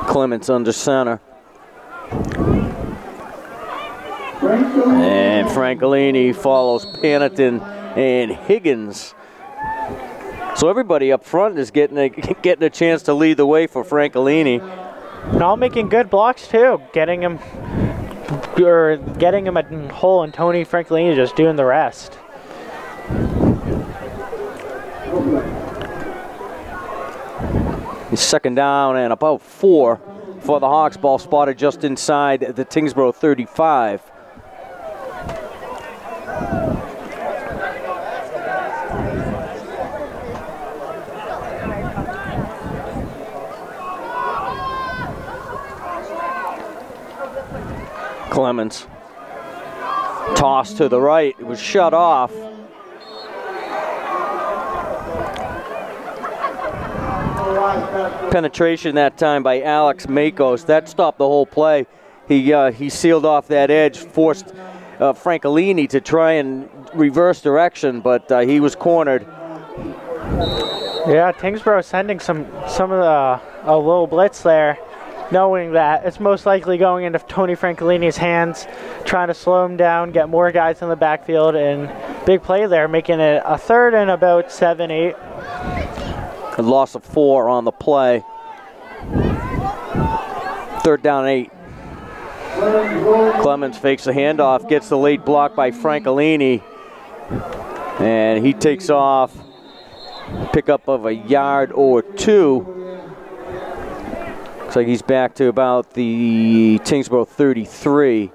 Clements under center. And Francolini follows Panetton and Higgins. So everybody up front is getting a chance to lead the way for Francolini. And all making good blocks too, getting him a hole, and Tony Francolini just doing the rest. Second down and about 4 for the Hawks. Ball spotted just inside the Tyngsboro 35. Clemens. Toss to the right. It was shut off. Penetration that time by Alex Makos. That stopped the whole play. He sealed off that edge, forced Francolini to try and reverse direction, but he was cornered. Yeah, Tyngsboro sending some of a little blitz there, knowing that it's most likely going into Tony Francolini's hands, trying to slow him down, get more guys in the backfield, and big play there, making it a third and about 7, 8. A loss of 4 on the play. Third down 8. Clemens fakes a handoff, gets the late block by Francolini, and he takes off. Pickup of a yard or 2. Looks like he's back to about the Tyngsboro 33.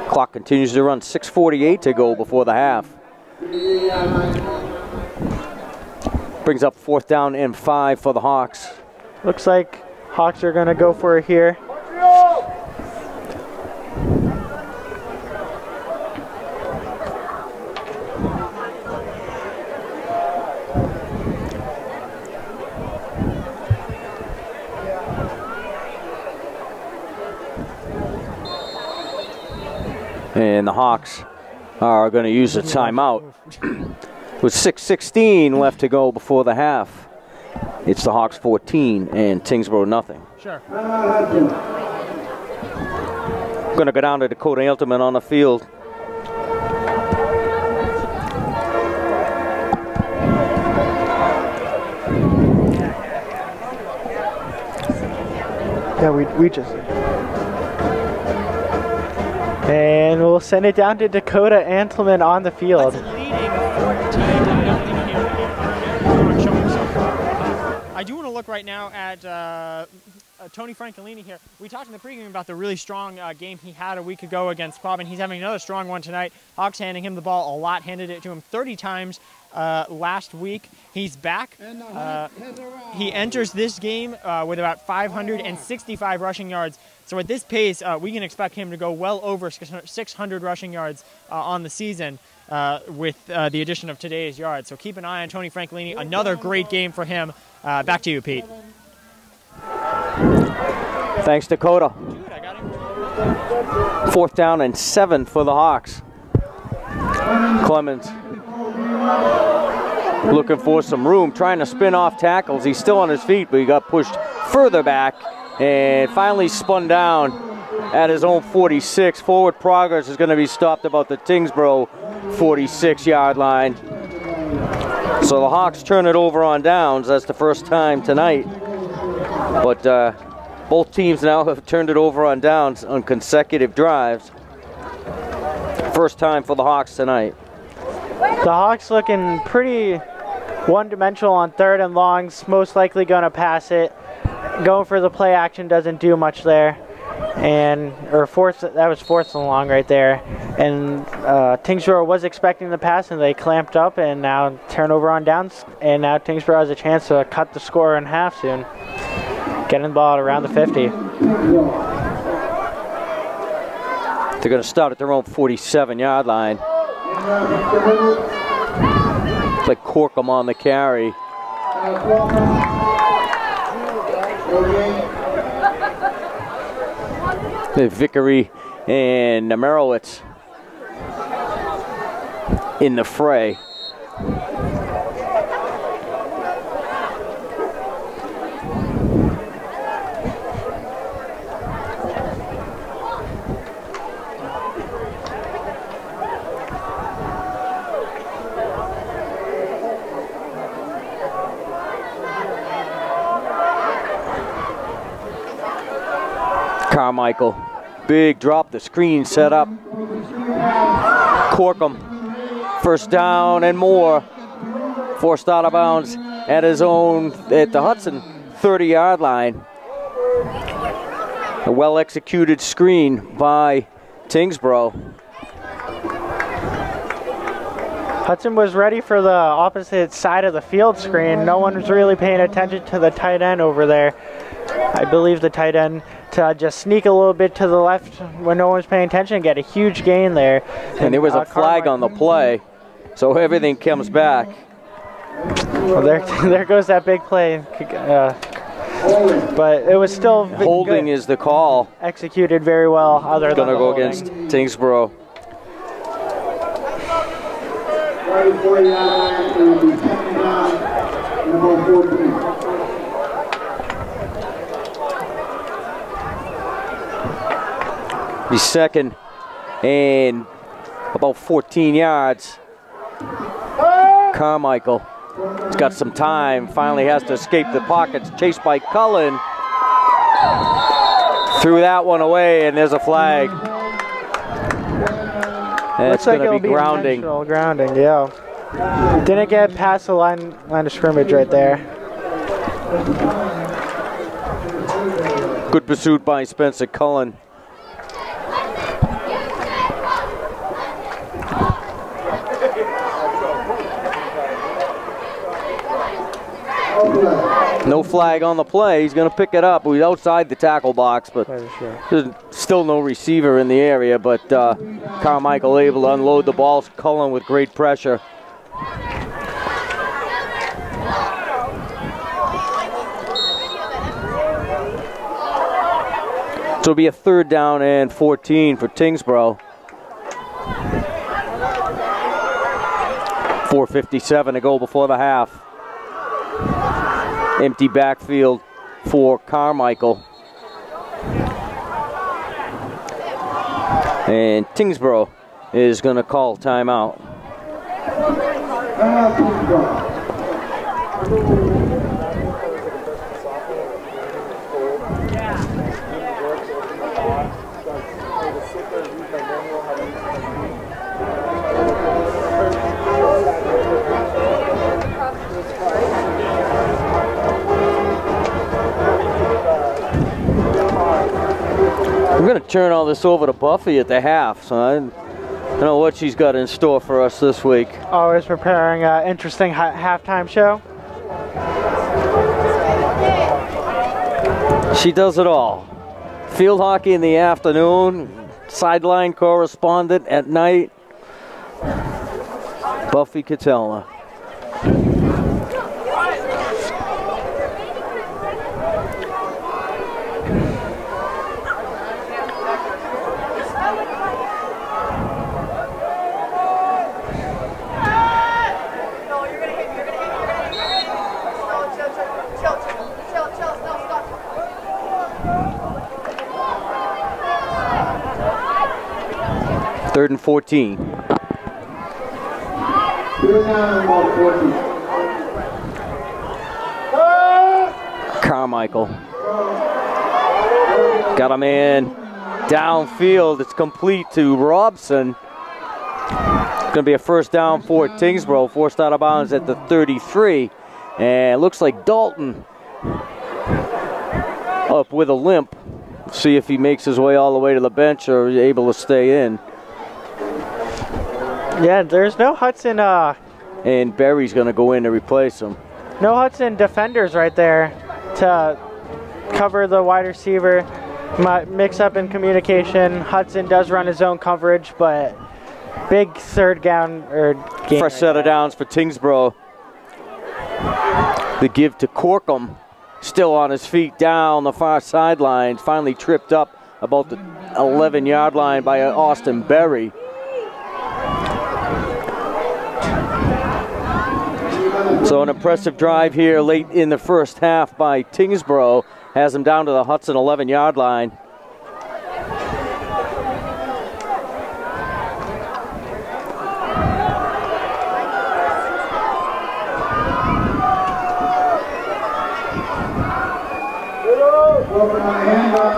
Clock continues to run. 6:48 to go before the half. Brings up 4th down and 5 for the Hawks. Looks like Hawks are going to go for it here. And the Hawks are going to use a timeout. With 6:16 left to go before the half. It's the Hawks 14 and Tyngsboro nothing. Sure. Going to go down to Dakota Alterman on the field. Yeah, we just... And we'll send it down to Dakota Antleman on the field. I do want to look right now at Tony Francolini here. We talked in the pregame about the really strong game he had a week ago against Quabbin. He's having another strong one tonight. Hawks handing him the ball a lot, handed it to him 30 times last week. He's back. He enters this game with about 565 rushing yards. So at this pace, we can expect him to go well over 600 rushing yards on the season with the addition of today's yards. So keep an eye on Tony Francolini. Another great game for him. Back to you, Pete. Thanks, Dakota. 4th down and 7 for the Hawks. Clemens looking for some room, trying to spin off tackles. He's still on his feet, but he got pushed further back and finally spun down at his own 46. Forward progress is going to be stopped about the Tyngsboro 46-yard line. So the Hawks turn it over on downs. That's the first time tonight. But both teams now have turned it over on downs on consecutive drives. First time for the Hawks tonight. The Hawks looking pretty one-dimensional on 3rd and longs, most likely going to pass it. Going for the play action doesn't do much there. And, or fourth, that was 4th and long right there. And Tyngsboro was expecting the pass, and they clamped up, and now turnover on downs. And now Tyngsboro has a chance to cut the score in half soon. Getting the ball at around the 50. They're going to start at their own 47-yard line. Like Corkum on the carry. Vickery and Merowitz in the fray. Carmichael, big drop, the screen set up. Corkum, first down and more. Forced out of bounds at his own, at the Hudson 30-yard line. A well-executed screen by Tyngsboro. Hudson was ready for the opposite side of the field screen. No one was really paying attention to the tight end over there. I believe the tight end to just sneak a little bit to the left when no one was paying attention and get a huge gain there. And there was a flag on the play, so everything comes back. Well, there goes that big play. But it was still holding good. Is the call. Executed very well. Other going to go holding. Against Tyngsboro. Be second and about 14 yards. Carmichael has got some time, finally has to escape the pockets, chased by Cullen. Threw that one away, and there's a flag. That's going to be grounding. Grounding, yeah. Didn't get past the line of scrimmage right there. Good pursuit by Spencer Cullen. No flag on the play. He's going to pick it up. He's outside the tackle box, but there's still no receiver in the area. But Carmichael able to unload the ball. Cullen with great pressure. So it'll be a 3rd down and 14 for Tyngsboro. 4:57 to go before the half. Empty backfield for Carmichael. And Tyngsboro is going to call timeout. We're going to turn all this over to Buffy at the half, so I don't know what she's got in store for us this week. Always preparing an interesting halftime show. She does it all. Field hockey in the afternoon, sideline correspondent at night. Buffy Catella. Third and 14. Carmichael. Got a man downfield. It's complete to Robson. Going to be a first down for Tyngsboro, forced out of bounds at the 33. And it looks like Dalton up with a limp. See if he makes his way all the way to the bench or is able to stay in. Yeah, there's no Hudson. And Barry's going to go in to replace him. No Hudson defenders right there to cover the wide receiver. Mix up in communication. Hudson does run his own coverage, but big third down or game. Fresh set of downs for Tyngsboro. The give to Corkum, still on his feet down the far sideline, finally tripped up about the 11-yard line by Austin Berry. So an impressive drive here late in the first half by Tyngsboro has him down to the Hudson 11-yard line.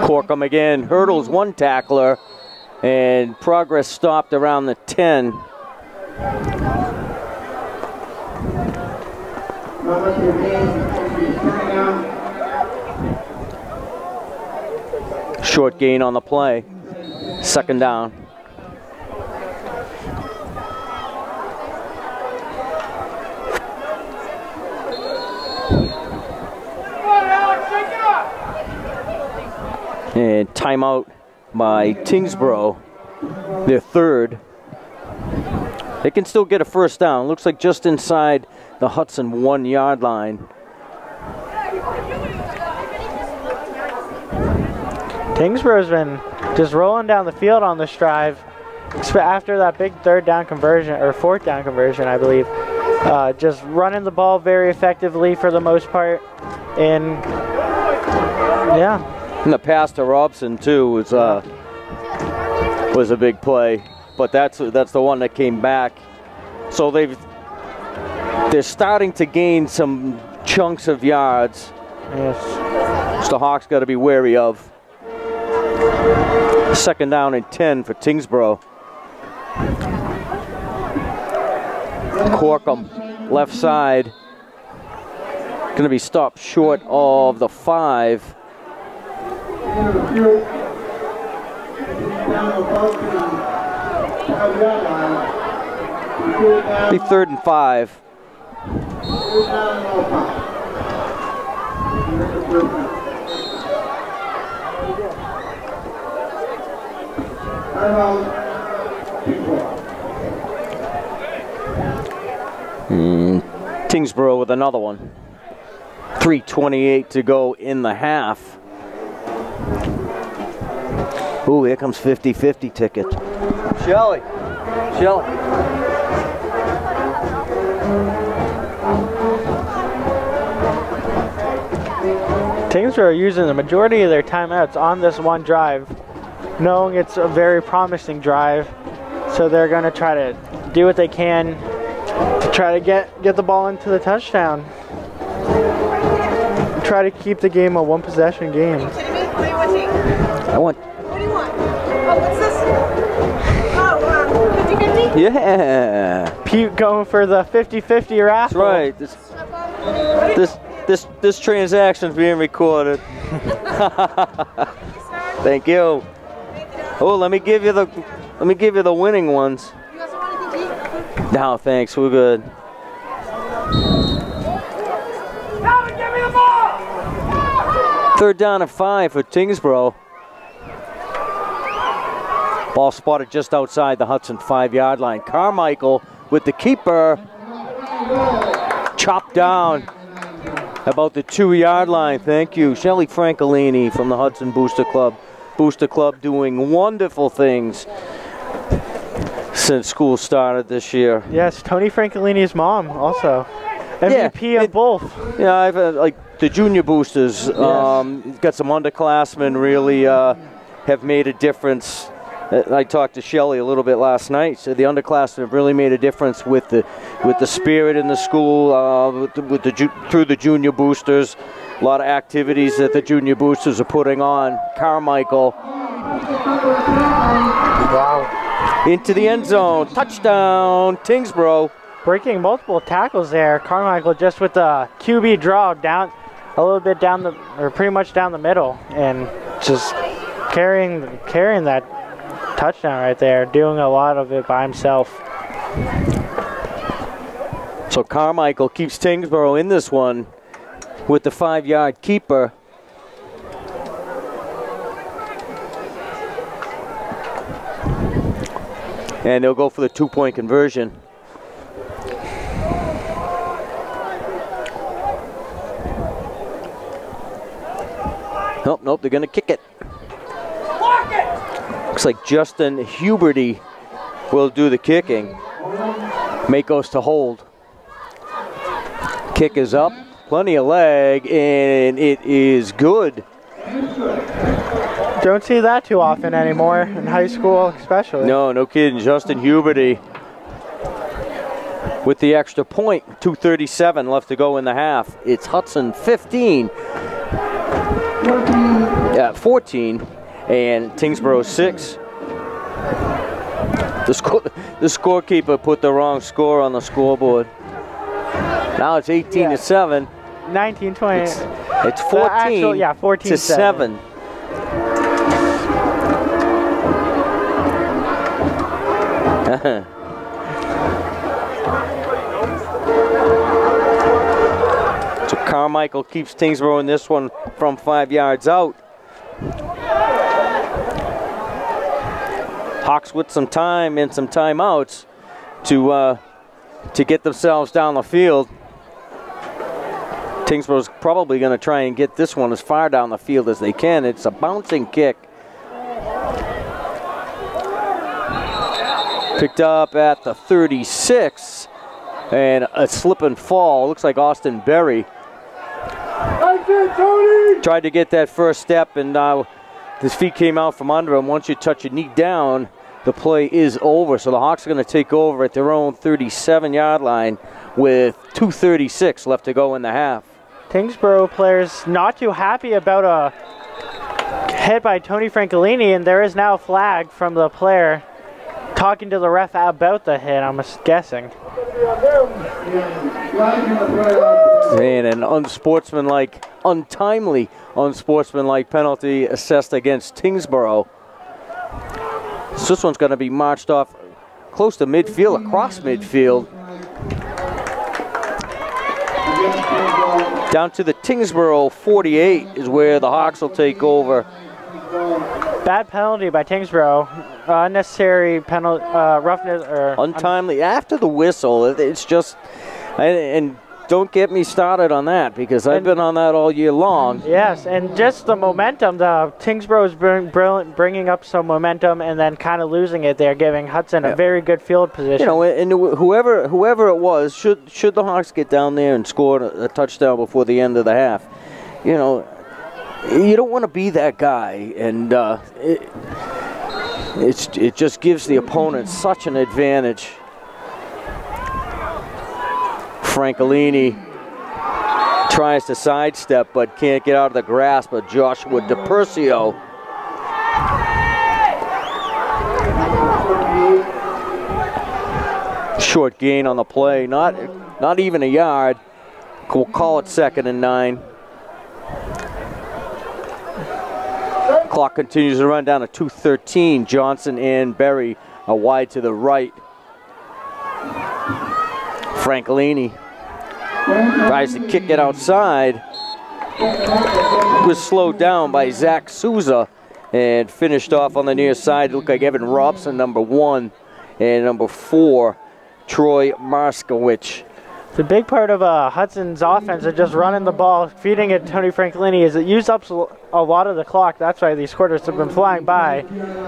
Corkum again hurdles one tackler, and progress stopped around the 10. Short gain on the play. Second down. And timeout by Tyngsboro, their third. They can still get a first down. Looks like just inside the Hudson 1-yard line. Tyngsboro's been just rolling down the field on this drive after that big third down conversion, or fourth down conversion, I believe. Just running the ball very effectively for the most part. And yeah. And the pass to Robson too was a big play, but that's the one that came back. So they're starting to gain some chunks of yards. Yes. Which the Hawks got to be wary of. Second down and 10 for Tyngsboro. Corkum, left side, going to be stopped short of the 5. Be 3rd and 5. Tyngsboro with another one. 3:28 to go in the half. Ooh, here comes 50-50 ticket. Shelly. Tyngsboro are using the majority of their timeouts on this one drive, knowing it's a very promising drive. So they're going to try to do what they can to try to get the ball into the touchdown. Try to keep the game a one-possession game. Are you kidding me? What are you watching? What do you want? Oh, what's this? Oh, 50-50? Yeah. Pete going for the 50-50 raffle. That's right. This transaction's being recorded. Thank you. Oh, let me give you the winning ones. You guys want anything to eat? No, thanks. We're good. Give me the ball! 3rd down and 5 for Tyngsboro. Ball spotted just outside the Hudson 5-yard line. Carmichael with the keeper. Chopped down about the 2-yard line. Thank you. Shelly Francolini from the Hudson Booster Club. Booster Club doing wonderful things since school started this year. Yes, Tony Francolini's mom also. MVP of both. Yeah, I've like the junior boosters. Got some underclassmen really have made a difference. I talked to Shelly a little bit last night. So the underclassmen have really made a difference with the spirit in the school, through the junior boosters. A lot of activities that the junior boosters are putting on. Carmichael. Wow. into the end zone. Touchdown, Tyngsboro. Breaking multiple tackles there. Carmichael just with the QB draw down a little bit down the, or pretty much down the middle, and just carrying that touchdown right there, doing a lot of it by himself. So Carmichael keeps Tyngsboro in this one with the 5-yard keeper. And they'll go for the 2-point conversion. Nope, they're going to kick it. Looks like Justin Huberty will do the kicking. Makos to hold. Kick is up, plenty of leg, and it is good. Don't see that too often anymore, in high school especially. No kidding. Justin Huberty with the extra point. 2:37 left to go in the half. It's Hudson 15. 14 and Tyngsboro 6. The scorekeeper put the wrong score on the scoreboard. Now it's 18-7. 19-20. It's 14 14 to 7. So Carmichael keeps Tyngsboro in this one from 5 yards out. Hawks with some time and some timeouts to get themselves down the field. Tyngsboro's probably going to try and get this one as far down the field as they can. It's a bouncing kick. Picked up at the 36, and a slip and fall. Looks like Austin Berry tried to get that first step, and his feet came out from under him. Once you touch your knee down, the play is over. So the Hawks are going to take over at their own 37-yard line with 2:36 left to go in the half. Tyngsboro players not too happy about a hit by Tony Francolini, and there is now a flag from the player talking to the ref about the hit, I'm guessing. And an unsportsmanlike, untimely unsportsmanlike penalty assessed against Tyngsboro. So this one's going to be marched off close to midfield, across midfield. Down to the Tyngsboro 48 is where the Hawks will take over. Bad penalty by Tyngsboro. Unnecessary penalty, roughness, or untimely after the whistle. It's just, and don't get me started on that because I've been on that all year long. Yes, and just the momentum. The Tyngsboro is bringing up some momentum and then kind of losing it there, giving Hudson a very good field position. You know, and whoever it was, should the Hawks get down there and score a touchdown before the end of the half, you know, you don't want to be that guy, and it just gives the opponent such an advantage. Francolini tries to sidestep but can't get out of the grasp of Joshua DePercio. Short gain on the play, not even a yard. We'll call it 2nd and 9. Clock continues to run down to 2:13. Johnson and Berry are wide to the right. Francolini tries to kick it outside. Was slowed down by Zach Souza and finished off on the near side. It looked like Evan Robson, number 1, and number 4, Troy Marskowicz. The big part of Hudson's offense is just running the ball, feeding it to Tony Francolini, is it used up a lot of the clock. That's why these quarters have been flying by.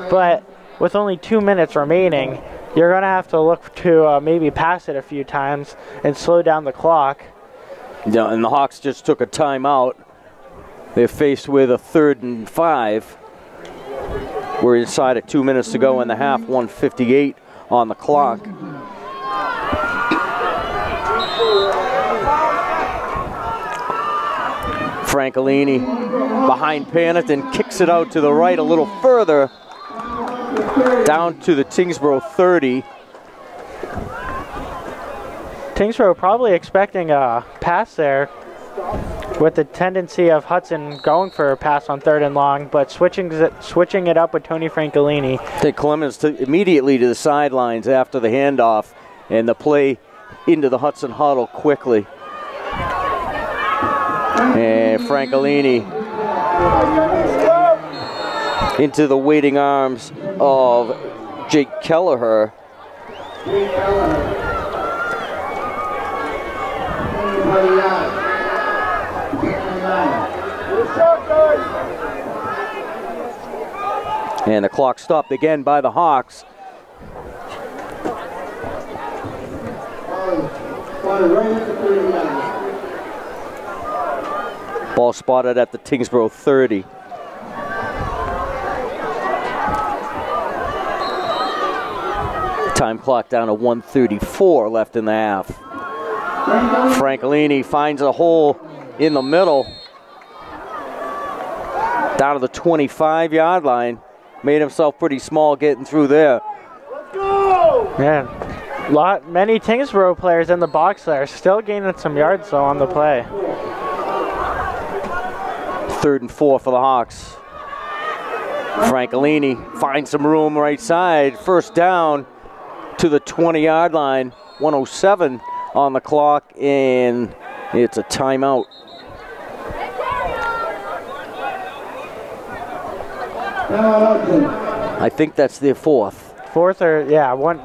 But with only 2 minutes remaining, you're going to have to look to maybe pass it a few times and slow down the clock. Yeah, and the Hawks just took a timeout. They're faced with a 3rd and 5. We're inside at 2 minutes to go in the half, 1:58 on the clock. Francolini behind Panetton, kicks it out to the right a little further. Down to the Tyngsboro 30. Tyngsboro probably expecting a pass there with the tendency of Hudson going for a pass on 3rd and long, but switching it up with Tony Francolini. Take Clemens immediately to the sidelines after the handoff and the play into the Hudson huddle quickly. And Francolini into the waiting arms of Jake Kelleher. And the clock stopped again by the Hawks. Ball spotted at the Tyngsboro 30. Time clock down to 1:34 left in the half. Francolini finds a hole in the middle. Down to the 25-yard line. Made himself pretty small getting through there. Man, many Tyngsboro players in the box there. Still gaining some yards though on the play. 3rd and 4 for the Hawks. Francolini finds some room right side. First down to the 20-yard line. 1:07 on the clock, and it's a timeout. I think that's their 4th. 4th or, yeah, one.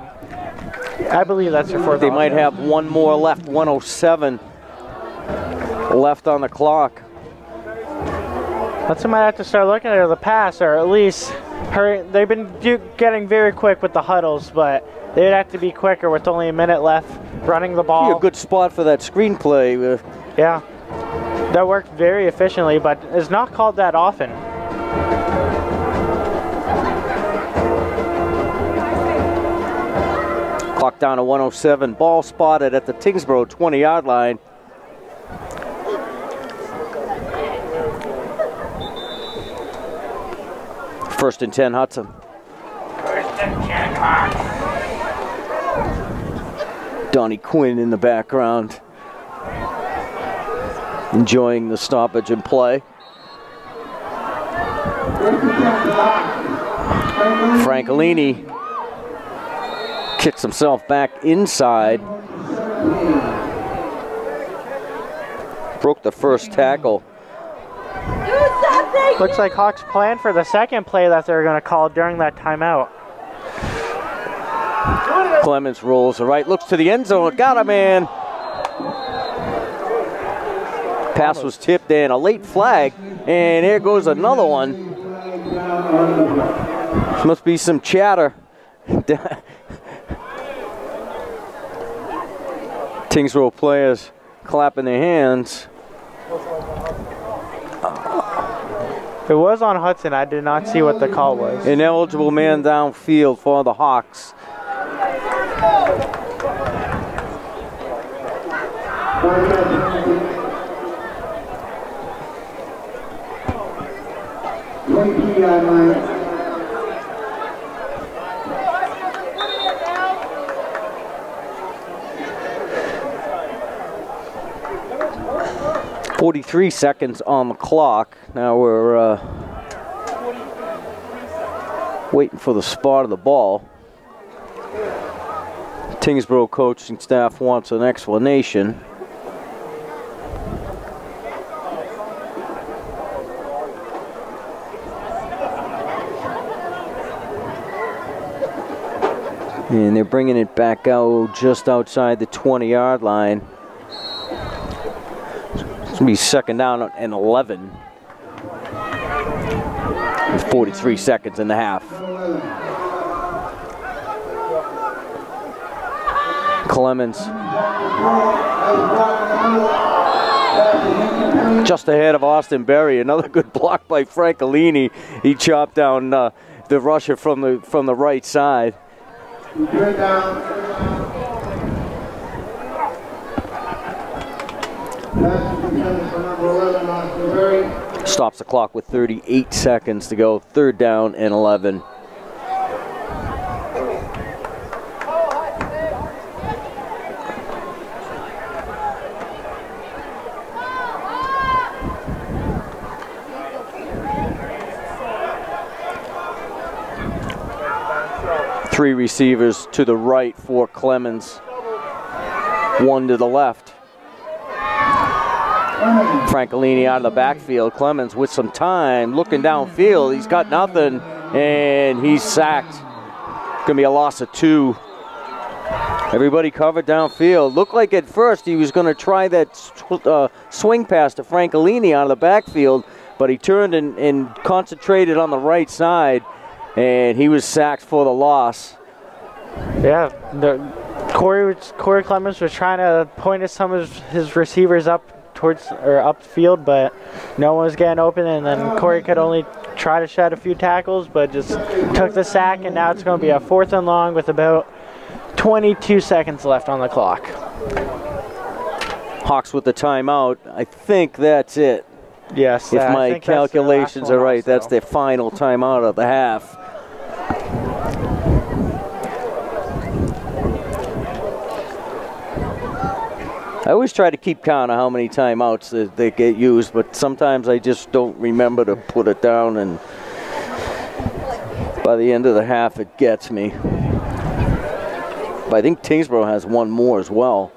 I believe that's their 4th. They might have one more left. 1:07 left on the clock. Hudson might have to start looking at the pass, or at least hurry. They've been getting very quick with the huddles, but they'd have to be quicker with only a minute left running the ball. Be a good spot for that screenplay. Yeah, that worked very efficiently, but is not called that often. Clock down to 1:07. Ball spotted at the Tyngsboro 20-yard line. First and 10, Hudson. First and 10, Hawks. Donnie Quinn in the background, enjoying the stoppage and play. Francolini kicks himself back inside. Broke the first tackle. Looks like Hawks planned for the second play that they're going to call during that timeout. Clemens rolls right, looks to the end zone, got a man. Pass was tipped in, a late flag, and here goes another one. Must be some chatter. Tyngsboro players clapping their hands. It was on Hudson. I did not see what the call was. Ineligible man downfield for the Hawks. .43 seconds on the clock. Now we're waiting for the spot of the ball. Tyngsboro coaching staff wants an explanation. And they're bringing it back out just outside the 20-yard line. It's going to be second down and 11. With 43 seconds in the half. Clemens. Just ahead of Austin Berry. Another good block by Francolini. He chopped down the rusher from the right side. Stops the clock with 38 seconds to go. Third down and 11. 3 receivers to the right for Clemens, 1 to the left. Francolini out of the backfield. Clemens with some time, looking downfield. He's got nothing, and he's sacked. Gonna be a loss of 2. Everybody covered downfield. Looked like at first he was gonna try that swing pass to Francolini out of the backfield, but he turned and concentrated on the right side, and he was sacked for the loss. Yeah, Corey Clemens was trying to point some of his receivers up upfield, but no one was getting open, and then Corey could only try to shed a few tackles, but just took the sack, and now it's going to be a 4th and long with about 22 seconds left on the clock. Hawks with the timeout. I think that's it. Yes, if my calculations are right, that's their final timeout of the half. I always try to keep count of how many timeouts that get used, but sometimes I just don't remember to put it down, and by the end of the half it gets me. But I think Tyngsboro has 1 more as well.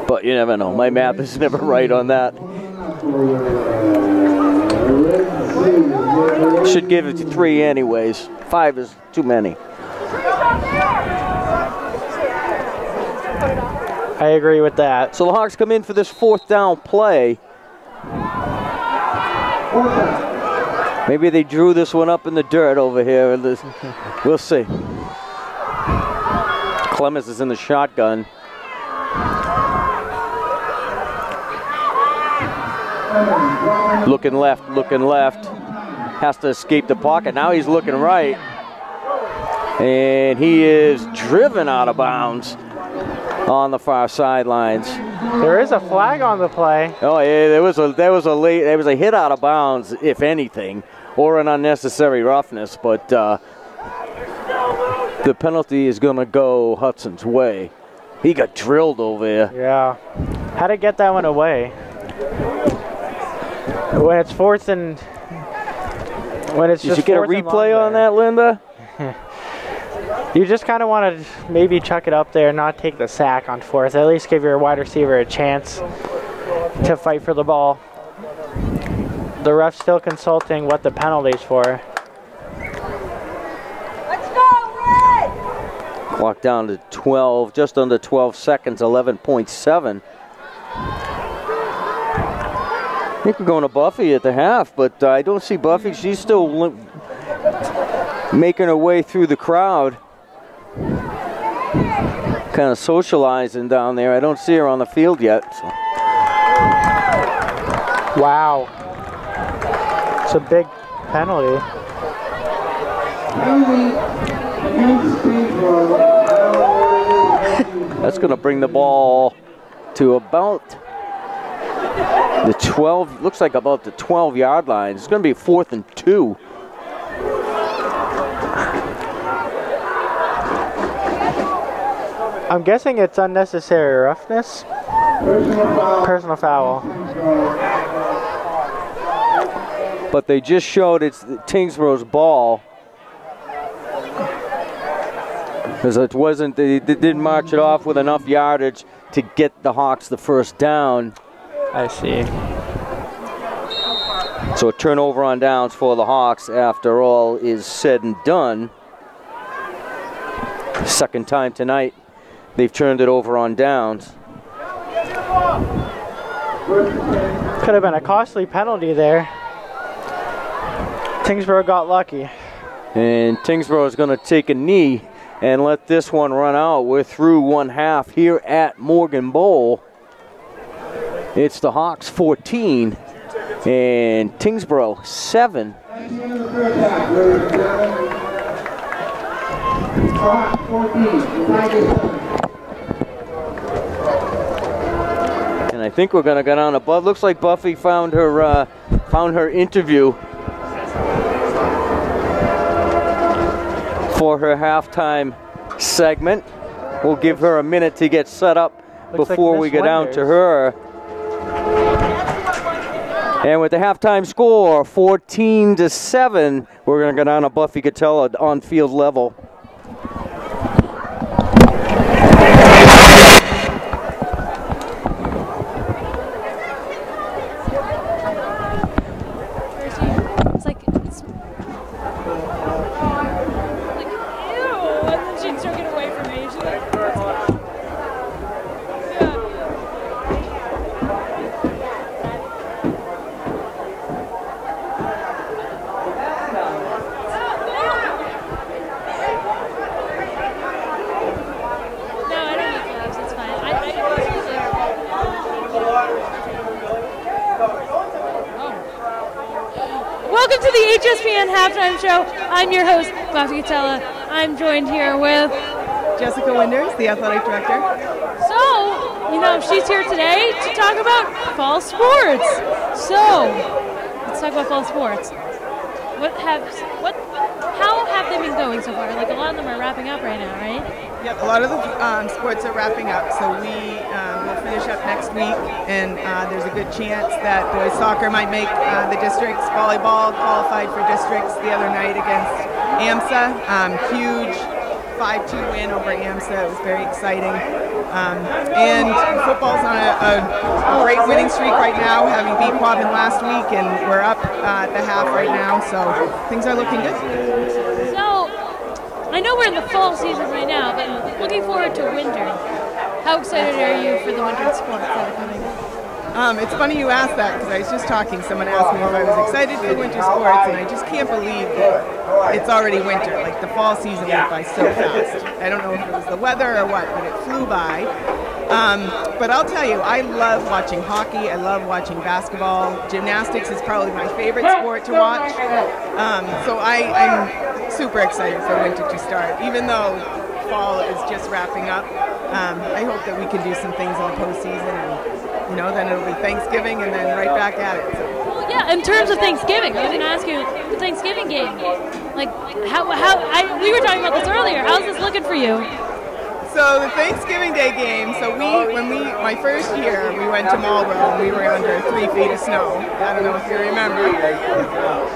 But you never know. My math is never right on that. Should give it to 3 anyways. 5 is too many. I agree with that. So the Hawks come in for this 4th down play. Maybe they drew this one up in the dirt over here. We'll see. Clemens is in the shotgun. Looking left, looking left. Has to escape the pocket. Now he's looking right. And he is driven out of bounds on the far sidelines. There is a flag on the play. Oh yeah, there was a hit out of bounds, if anything, or an unnecessary roughness, but the penalty is gonna go Hudson's way. He got drilled over here. Yeah. How to get that one away? When it's 4th and when it's just. Did you get a replay on that, Linda? You just kind of want to maybe chuck it up there and not take the sack on 4th. At least give your wide receiver a chance to fight for the ball. The ref's still consulting what the penalty's for. Let's go, Red! Clock down to 12, just under 12 seconds, 11.7. I think we're going to Buffy at the half, but I don't see Buffy. She's still making her way through the crowd. Kind of socializing down there. I don't see her on the field yet. So. Wow. It's a big penalty. That's going to bring the ball to about the 12, looks like about the 12-yard line. It's going to be 4th and 2. I'm guessing it's unnecessary roughness. Personal foul. But they just showed it's Tyngsboro's ball. Because it wasn't, they didn't march it off with enough yardage to get the Hawks the 1st down. I see. So a turnover on downs for the Hawks after all is said and done. 2nd time tonight they've turned it over on downs. Could have been a costly penalty there. Tyngsboro got lucky. And Tyngsboro is going to take a knee and let this one run out. We're through 1 half here at Morgan Bowl. It's the Hawks 14 and Tyngsboro 7. And I think we're going to go down to Bud. Looks like Buffy found her interview for her halftime segment. We'll give her a minute to get set up before we go down to her. And with the halftime score, 14-7, we're going to go down to Buffy Catella on field level. It's like, ew, and then she took it away from me. She's like, welcome to the HSPN Halftime Show. I'm your host, Buffy Catella. I'm joined here with Jessica Winders, the athletic director. So, you know, she's here today to talk about fall sports. So, let's talk about fall sports. How have they been going so far? Like, a lot of them are wrapping up right now, right? Yep, a lot of the sports are wrapping up, so we will finish up next week, and there's a good chance that boys soccer might make the districts. Volleyball qualified for districts the other night against AMSA. Huge 5-2 win over AMSA. It was very exciting. And football's on a great winning streak right now, having beat Quabbin last week, and we're up at the half right now, so things are looking good. So, I know we're in the fall season right now, but looking forward to winter. How excited are you for the winter sports that are coming? It's funny you asked that, because I was just talking. Someone asked me if I was excited for winter sports, and I just can't believe that it's already winter. Like, the fall season went by so fast. I don't know if it was the weather or what, but it flew by. But I'll tell you, I love watching hockey. I love watching basketball. Gymnastics is probably my favorite sport to watch. So I'm super excited for winter to start, even though fall is just wrapping up. I hope that we can do some things in the postseason, and you know, then it'll be Thanksgiving, and then right back at it. So. Well, yeah. In terms of Thanksgiving, I was going to ask you the Thanksgiving game. Like, we were talking about this earlier. How's this looking for you? So the Thanksgiving Day game. So my first year, we went to Marlboro, and we were under 3 feet of snow. I don't know if you remember.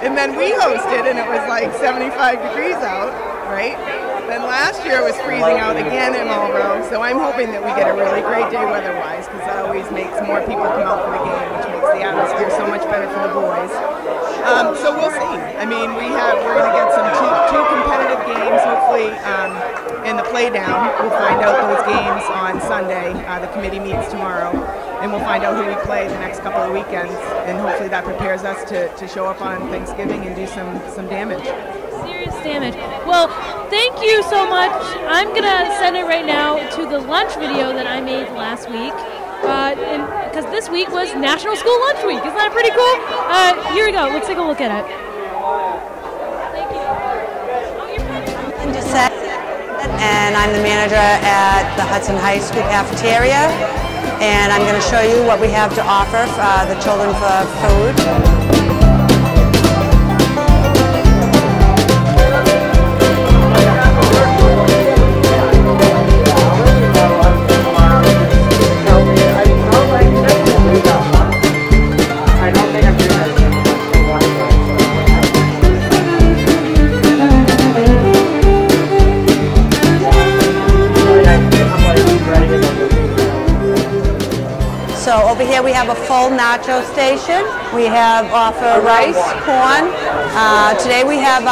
And then we hosted, and it was like 75 degrees out, right? Then last year it was freezing out again in Marlboro, so I'm hoping that we get a really great day weather-wise, because that always makes more people come out for the game, which makes the atmosphere so much better for the boys. So we'll see. I mean, we're going to get some two competitive games, hopefully, in the playdown. We'll find out those games on Sunday. The committee meets tomorrow, and we'll find out who we play the next couple of weekends, and hopefully that prepares us to show up on Thanksgiving and do some damage. Serious damage. Well, thank you so much. I'm going to send it right now to the lunch video that I made last week. Because this week was National School Lunch Week. Isn't that pretty cool? Here we go. Let's take a look at it. Thank you. And I'm the manager at the Hudson High School cafeteria. And I'm going to show you what we have to offer for the children for food. So over here we have a full nacho station. We have offer rice, corn. Today we have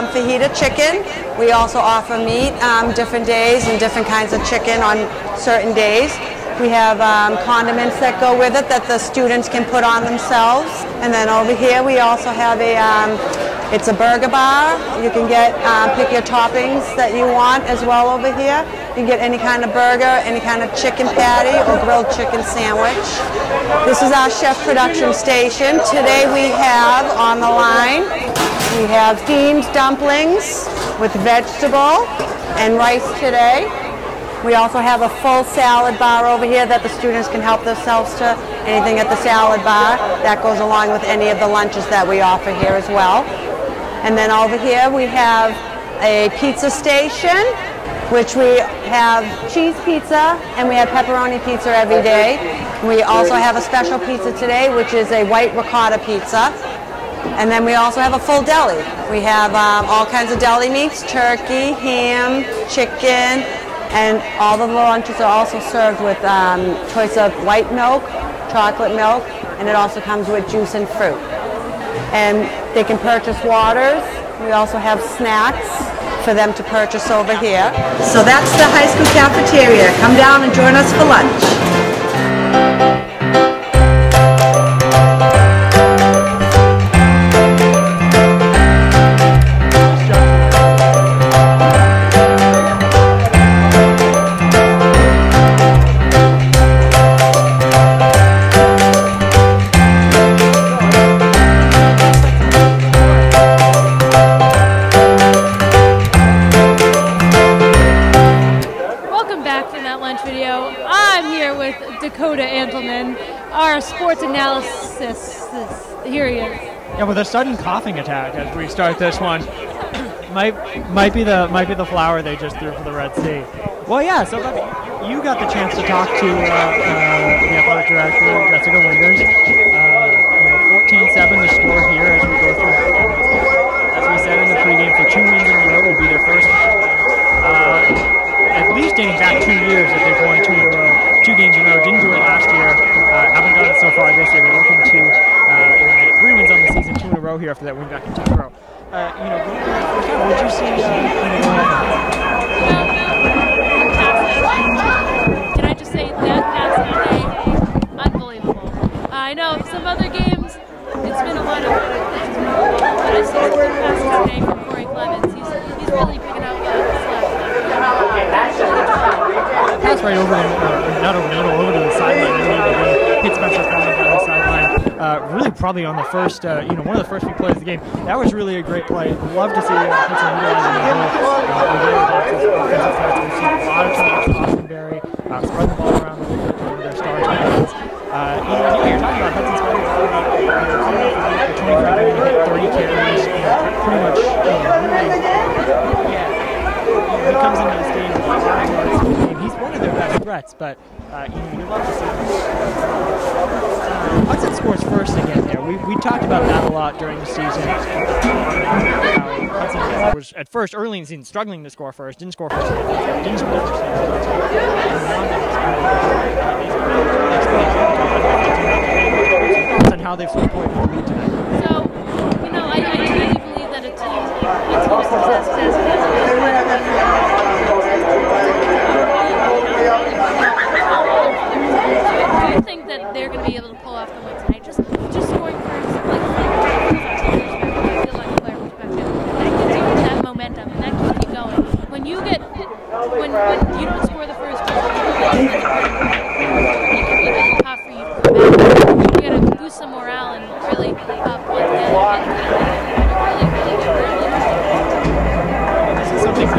fajita chicken. We also offer meat different days and different kinds of chicken on certain days. We have condiments that go with it that the students can put on themselves. And then over here we also have it's a burger bar. You can pick your toppings that you want as well over here. You can get any kind of burger, any kind of chicken patty or grilled chicken sandwich. This is our chef production station. Today we have on the line, we have themed dumplings with vegetable and rice today. We also have a full salad bar over here that the students can help themselves to anything at the salad bar. That goes along with any of the lunches that we offer here as well. And then over here we have a pizza station. which we have cheese pizza and we have pepperoni pizza every day. We also have a special pizza today, which is a white ricotta pizza. And then we also have a full deli. We have all kinds of deli meats, turkey, ham, chicken, and all the lunches are also served with choice of white milk, chocolate milk, and it also comes with juice and fruit. And they can purchase waters. We also have snacks for them to purchase over here. So that's the high school cafeteria. Come down and join us for lunch. Our sports analysis. Here he is. Yeah, with a sudden coughing attack as we start this one. might be the flower they just threw for the Red Sea. Well, yeah. So you got the chance to talk to the athletic director, Jessica Wingers. 14-7 the score here as we go through. As we said in the pregame, for 2 wins in a row will be their first. At least dating back 2 years that they've won 2 in a row. 2 games in a row. Didn't do it last year. Haven't done it so far this year. They're looking to 3 wins on the season, 2 in a row here after that win back in Tyngsboro. Going through that first half, what did you see? Can I just say that pass today, unbelievable. I know some other games, it's been a lot of, but I saw the pass today from Corey Clemens. He's really picking up the slack. Pass right over not over the middle, over to the sideline. Hit Spencer Clemens on the sideline. Really probably on the first, one of the first few plays of the game. That was really a great play. Love to see Hudson utilizing the whole offensive threats. We've seen a lot of times from Austin-Berry, spread the ball around their star targets. You're talking about Hudson's coming off the 23 carries, pretty much, he comes into this game, he's one of their best threats, but you love to see him. Hudson scores first again there. We talked about that a lot during the season. Hudson was at first early in the season struggling to score first, didn't score first, didn't score first. And how they've sort of played the lead tonight. So, I really believe that a team's success I do think that they're going to be able to pull off the win tonight. Just scoring first, I feel like a player perspective. That gives you that momentum, and that keeps you going. When you don't score the first goal, it can be really tough for you to come back. You got to boost some morale and really pull together. This is something we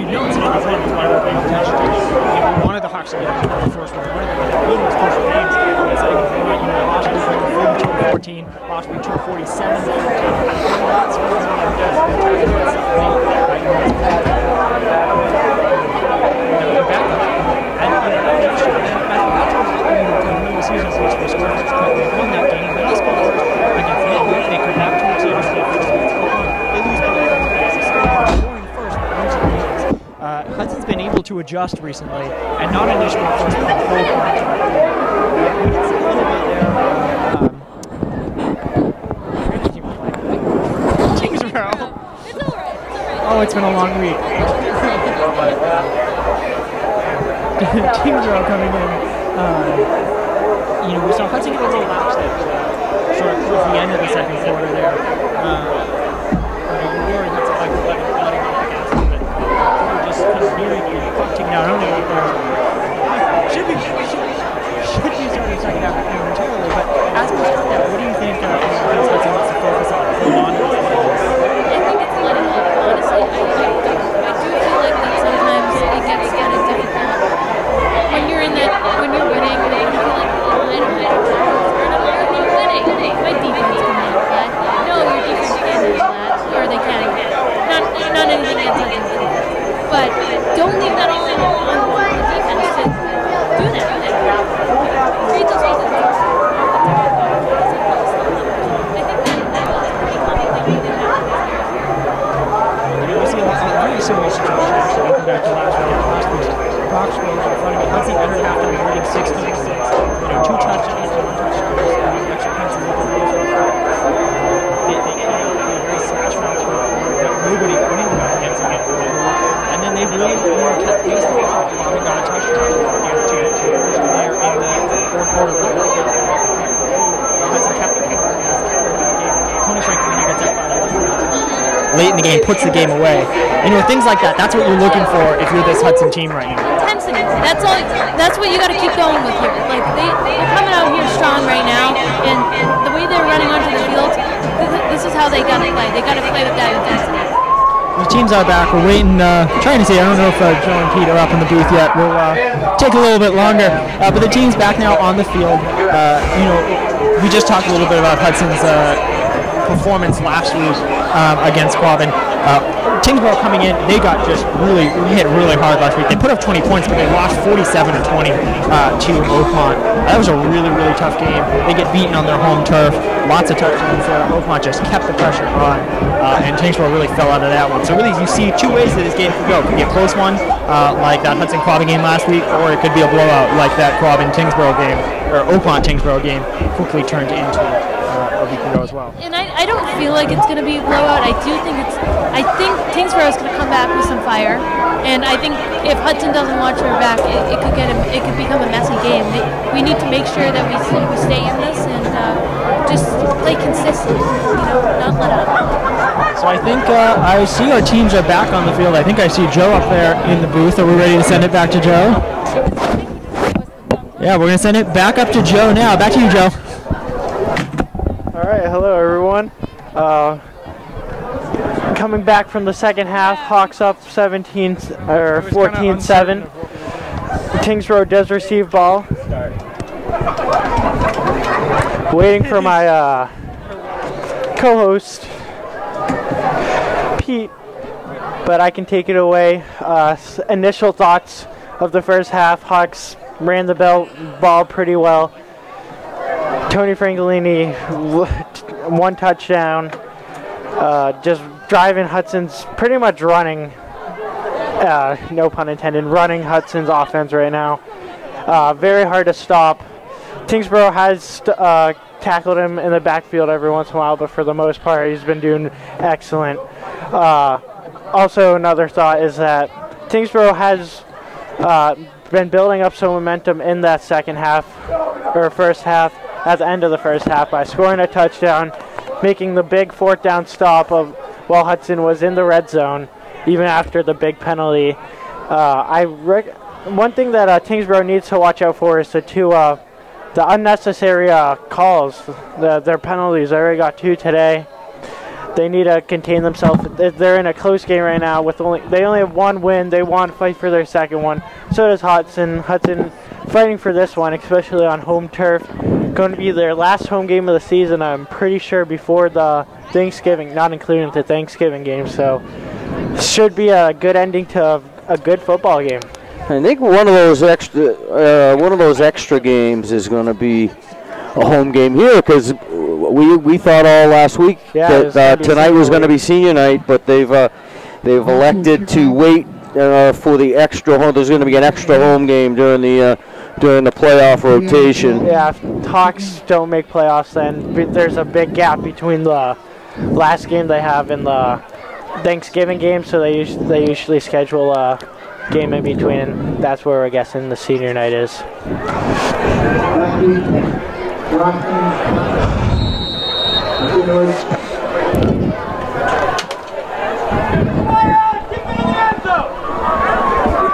know it's not fun. It's why we're paying attention to it. We wanted the Hawks to get the first one. We wanted them to win those close games. Lost week 42-14, lost week Hudson's been able to adjust recently, and not initially first, but full we can see a little bit there. Tyngsboro. It's all right. Oh, it's been a long week. Tyngsboro coming in. We saw Hudson get a little lapse there, sort of towards the end of the second quarter there. You worry Hudson like letting off the gas a little bit. We're just kind of nearing taking down. I don't know. Should be starting second half momentarily, but as we start that, what do you think Hudson wants to focus on? Hold on to this ball? I think it's letting off. Honestly, I do feel like that sometimes it gets kind of difficult when you're in that, when you're winning, and you feel like, I don't know, you're winning. My defense can handle that. No, your defense can't handle that, or they can't. Not anything against Hudson. But don't 16-6. 2 touchdowns, 1 touchdown, extra points. They came out with a very saturated third quarter, but nobody winning the against them. And then they really kept pace with it. They got a touchdown. They had 2 turnovers there in the fourth quarter. Hudson kept the game. Tony Franklin gets that late in the game, puts the game away. Things like that. That's what you're looking for if you're this Hudson team right now. Intensity. That's all. That's what you got to keep going with here. Like they're coming out here strong right now, and the way they're running onto the field, this is how they got to play. They got to play with that intensity. The teams are back. We're waiting, trying to see. I don't know if Joe and Pete are up in the booth yet. We'll take a little bit longer. But the team's back now on the field. We just talked a little bit about Hudson's performance last week against Quabbin. Tyngsboro coming in, they got just really hit really hard last week. They put up 20 points, but they lost 47-20 to Oakmont. That was a really tough game. They get beaten on their home turf. Lots of touchdowns there. Oakmont just kept the pressure on, and Tyngsboro really fell out of that one. So really, you see 2 ways that this game could go. It could be a close one, like that Hudson-Quabbin game last week, or it could be a blowout, like that Quabbin-Tyngsboro game, or Oakmont-Tyngsboro game quickly turned into a week ago as well. And I don't feel like it's going to be a blowout. I think Tyngsboro is going to come back with some fire, and I think if Hudson doesn't launch their back, it could become a messy game. We need to make sure that we stay in this and just play consistent, not let up. So I think I see our teams are back on the field. I think I see Joe up there in the booth. Are we ready to send it back to Joe? Yeah, we're going to send it back up to Joe now. Back to you, Joe. All right, hello everyone. Coming back from the second half, Hawks up 14-7. Tyngsboro does receive ball. Waiting for my co-host Pete, but I can take it away. Initial thoughts of the first half: Hawks ran the ball pretty well. Tony Francolini, 1 touchdown, just driving Hudson's, pretty much running, no pun intended, running Hudson's offense right now. Very hard to stop. Tyngsboro has tackled him in the backfield every once in a while, but for the most part, he's been doing excellent. Also, another thought is that Tyngsboro has been building up some momentum in that second half, or first half, at the end of the first half by scoring a touchdown, making the big 4th down stop while Hudson was in the red zone, even after the big penalty. One thing that Tyngsboro needs to watch out for is the unnecessary calls, their penalties. They already got 2 today. They need to contain themselves. They're in a close game right now. They only have 1 win. They want to fight for their second one. So does Hudson. Hudson fighting for this one, especially on home turf. Going to be their last home game of the season, I'm pretty sure, before the Thanksgiving, not including the Thanksgiving game. So should be a good ending to a good football game. I think one of those extra games is going to be a home game here, because we thought all last week that tonight was going to be senior night, but they've elected to wait for the extra home. There's going to be an extra home game during the playoff rotation. Yeah, if Hawks don't make playoffs, then there's a big gap between the last game they have and the Thanksgiving game, so they usually schedule a game in between, and that's where we're guessing the senior night is.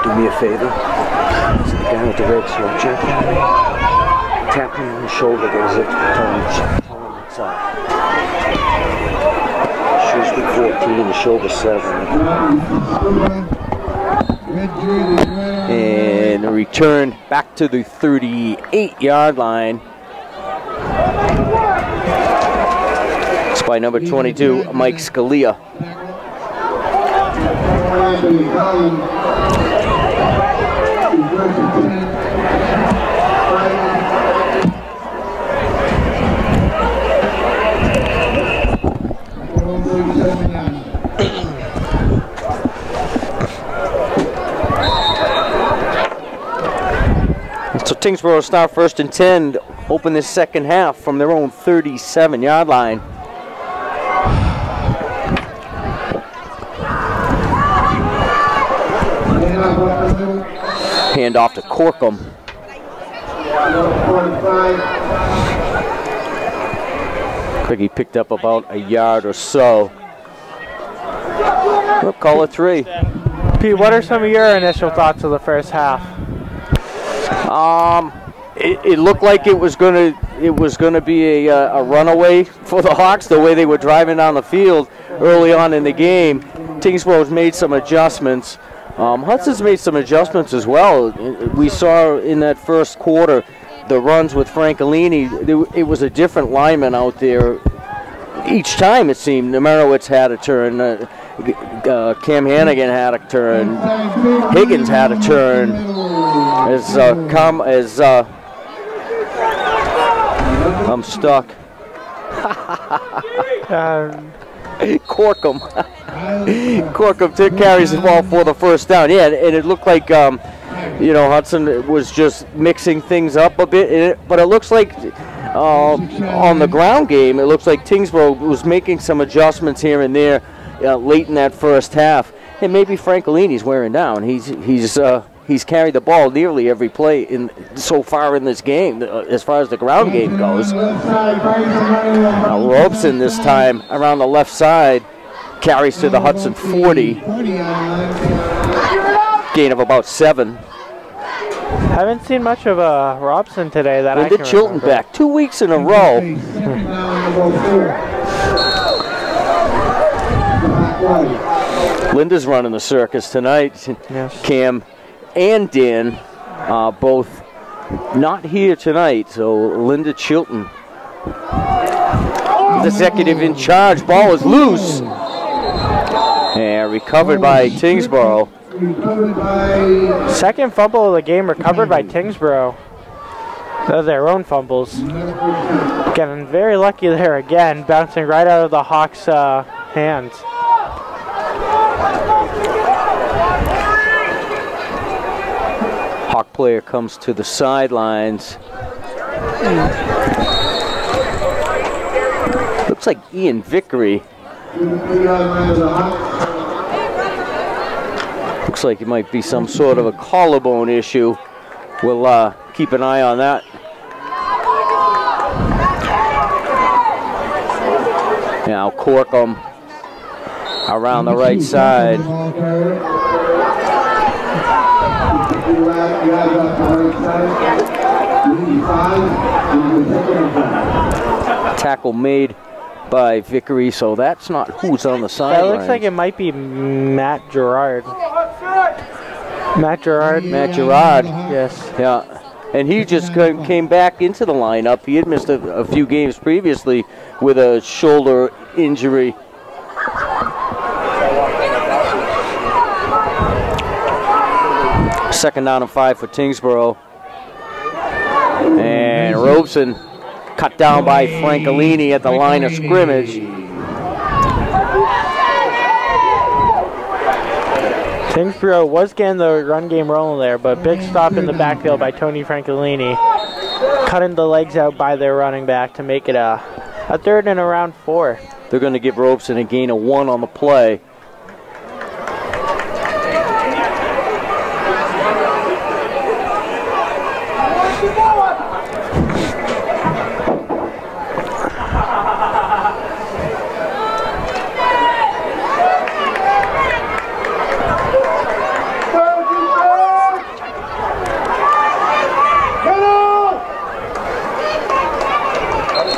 Do me a favor. The guy with the red sweatshirt, tap me on the shoulder. There's a tell him it's shoes with 14, the shoulder 7. And a return back to the 38-yard line. It's by number 22, Mike Scalia. Tyngsboro start 1st and 10, open this second half from their own 37-yard line. Hand off to Corkum. He picked up about a yard or so. We'll call it 3. Pete, what are some of your initial thoughts of the first half? It looked like it was gonna be a runaway for the Hawks, the way they were driving down the field early on in the game. Tyngsboro's made some adjustments. Hudson's made some adjustments as well. We saw in that first quarter the runs with Francolini. It was a different lineman out there each time, it seemed. Nemerowitz had a turn. Cam Hannigan had a turn. Higgins had a turn. I'm stuck. Corkum. Corkum carries the ball for the first down. Yeah, and it looked like Hudson was just mixing things up a bit. But it looks like on the ground game, it looks like Tyngsboro was making some adjustments here and there late in that first half. And maybe Francolini's wearing down. He's carried the ball nearly every play so far in this game, as far as the ground game goes. Now Robeson this time around the left side carries to the Hudson 40. Gain of about 7. Haven't seen much of Robson today that I can Chilton remember. back 2 weeks in a row. Linda's running the circus tonight. Yes. Cam and Dan both not here tonight, so Linda Chilton, the executive in charge. Ball is loose and recovered by Tyngsboro. Second fumble of the game recovered by Tyngsboro. They're their own fumbles. Getting very lucky there again, bouncing right out of the Hawks' hands. Hawk player comes to the sidelines. Looks like Ian Vickery. Looks like it might be some sort of a collarbone issue. We'll keep an eye on that. Now Corkum around the right side. Tackle made by Vickery, so that's not who's on the sideline. That looks like it might be Matt Gerard. Matt Gerard, yes. Yeah, and he just came back into the lineup. He had missed a few games previously with a shoulder injury. Second down and 5 for Tyngsboro. And Robeson cut down by Francolini at the line of scrimmage. Tyngsboro was getting the run game rolling there, but big stop in the backfield by Tony Francolini, cutting the legs out by their running back to make it a 3rd and around 4. They're going to give Robeson a gain of 1 on the play.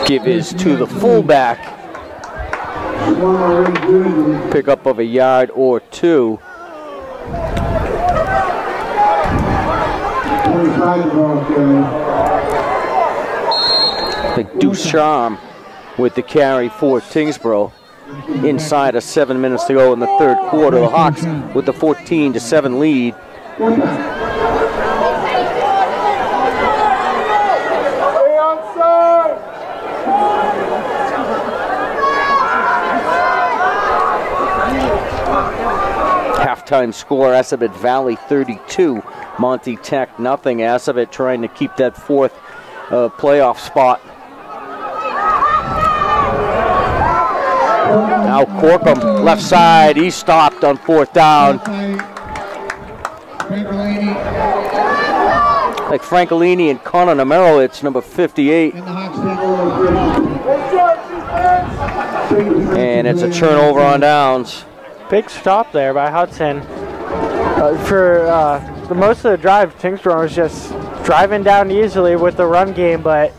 Give is to the fullback. Pickup of a yard or 2. Ducharme with the carry for Tyngsboro. Inside of 7 minutes to go in the 3rd quarter. The Hawks with the 14-7 lead. halftime score. Assabet Valley 32, Monty Tech nothing. Assabet trying to keep that fourth playoff spot. Now Corkum, left side, he stopped on fourth down. Like Francolini and Conan Amero, it's number 58. And it's a turnover on downs. Big stop there by Hudson. For most of the drive, Tyngsboro was just driving down easily with the run game, but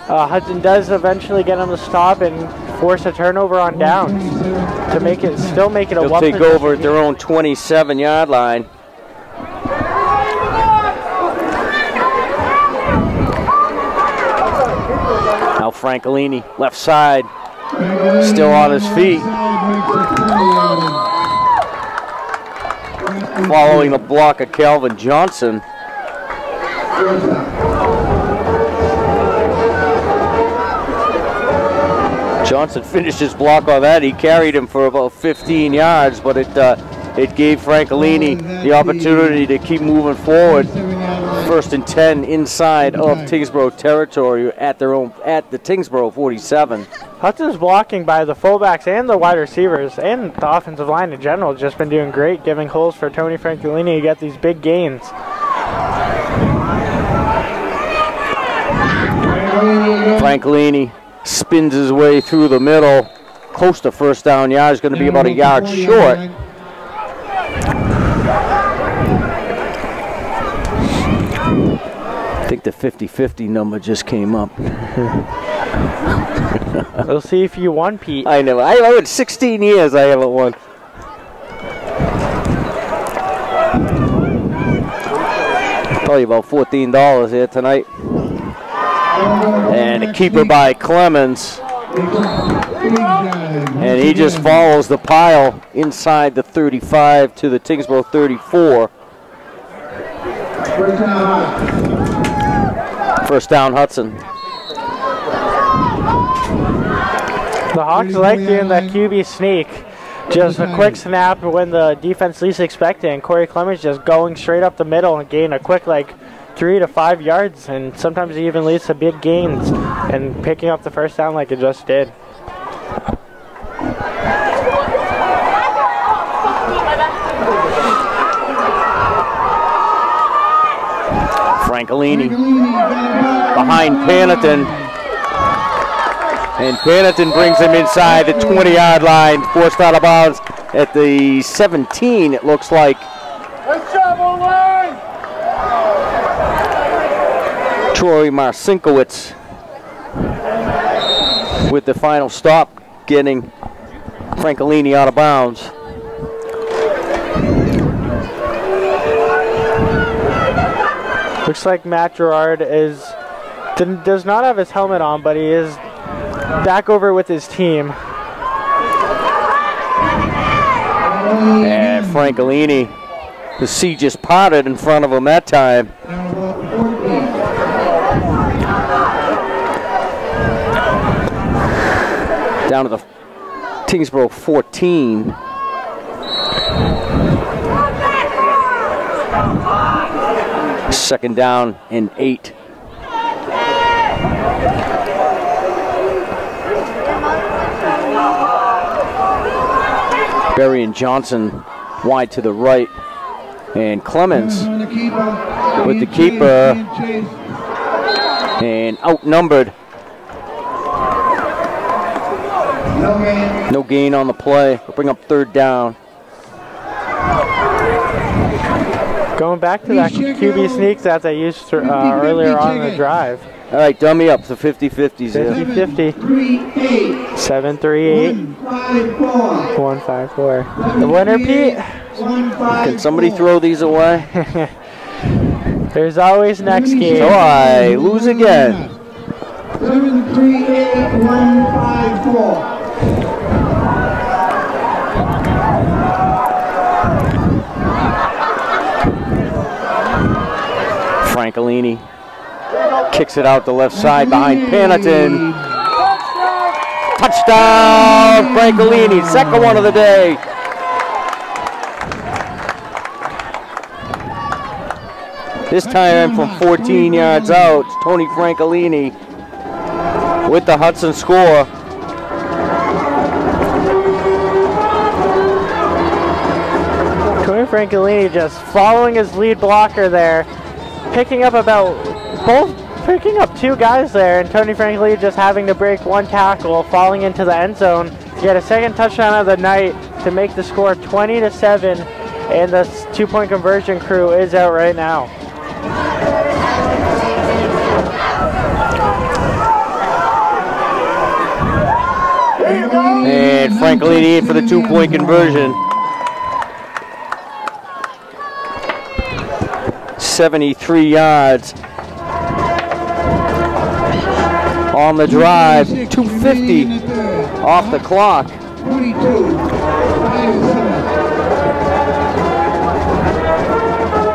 Hudson does eventually get him to stop and force a turnover on downs to make it still make it a They'll take over at their own 27-yard line. Now Francolini, left side, still on his feet. Following the block of Calvin Johnson. Johnson finished his block on that. He carried him for about 15 yards, but it gave Francolini the opportunity to keep moving forward. 1st and 10 inside of Tyngsboro territory at the Tyngsboro 47. Hudson's blocking by the fullbacks and the wide receivers and the offensive line in general has just been doing great, giving holes for Tony Francolini to get these big gains. Francolini spins his way through the middle, close to first down yards, going to be about a yard short. I think the 50-50 number just came up. We'll see if you won, Pete. I know. I went 16 years I haven't won. Probably about $14 here tonight. And a keeper by Clemens. And he just follows the pile inside the 35 to the Tyngsboro 34. First down, Hudson. The Hawks like doing that QB sneak. Just a quick snap when the defense least expected, and Corey Clemens just going straight up the middle and gain a quick 3 to 5 yards, and sometimes he even leads to big gains and picking up the first down like it just did. Francolini behind Panathan, and Panathan brings him inside the 20-yard line, forced out of bounds at the 17, it looks like. Troy Marcinkowitz with the final stop, getting Francolini out of bounds. Looks like Matt Gerard does not have his helmet on, but he is back over with his team. And Francolini, the sea just parted in front of him that time. Down to the Tyngsboro 14. Second down and 8. Berry and Johnson wide to the right, and Clemens with the keeper, and outnumbered. No gain on the play. We'll bring up third down. Going back to that QB sneak that they used earlier on in the drive. All right, dummy up. The 50-50s here. 50-50. 738-154. The winner, Pete? Can somebody throw these away? There's always next game. So I lose again. 738-154. Francolini kicks it out the left side behind Panathan. Touchdown, Francolini, second one of the day. This time from 14 yards out, Tony Francolini with the Hudson score. Tony Francolini just following his lead blocker there, picking up two guys there, and Tony Francolini just having to break one tackle, falling into the end zone to get a second touchdown of the night to make the score 20-7, and the 2-point conversion crew is out right now. And Francolini in for the 2-point conversion. 73 yards on the drive. 2:50 off the clock.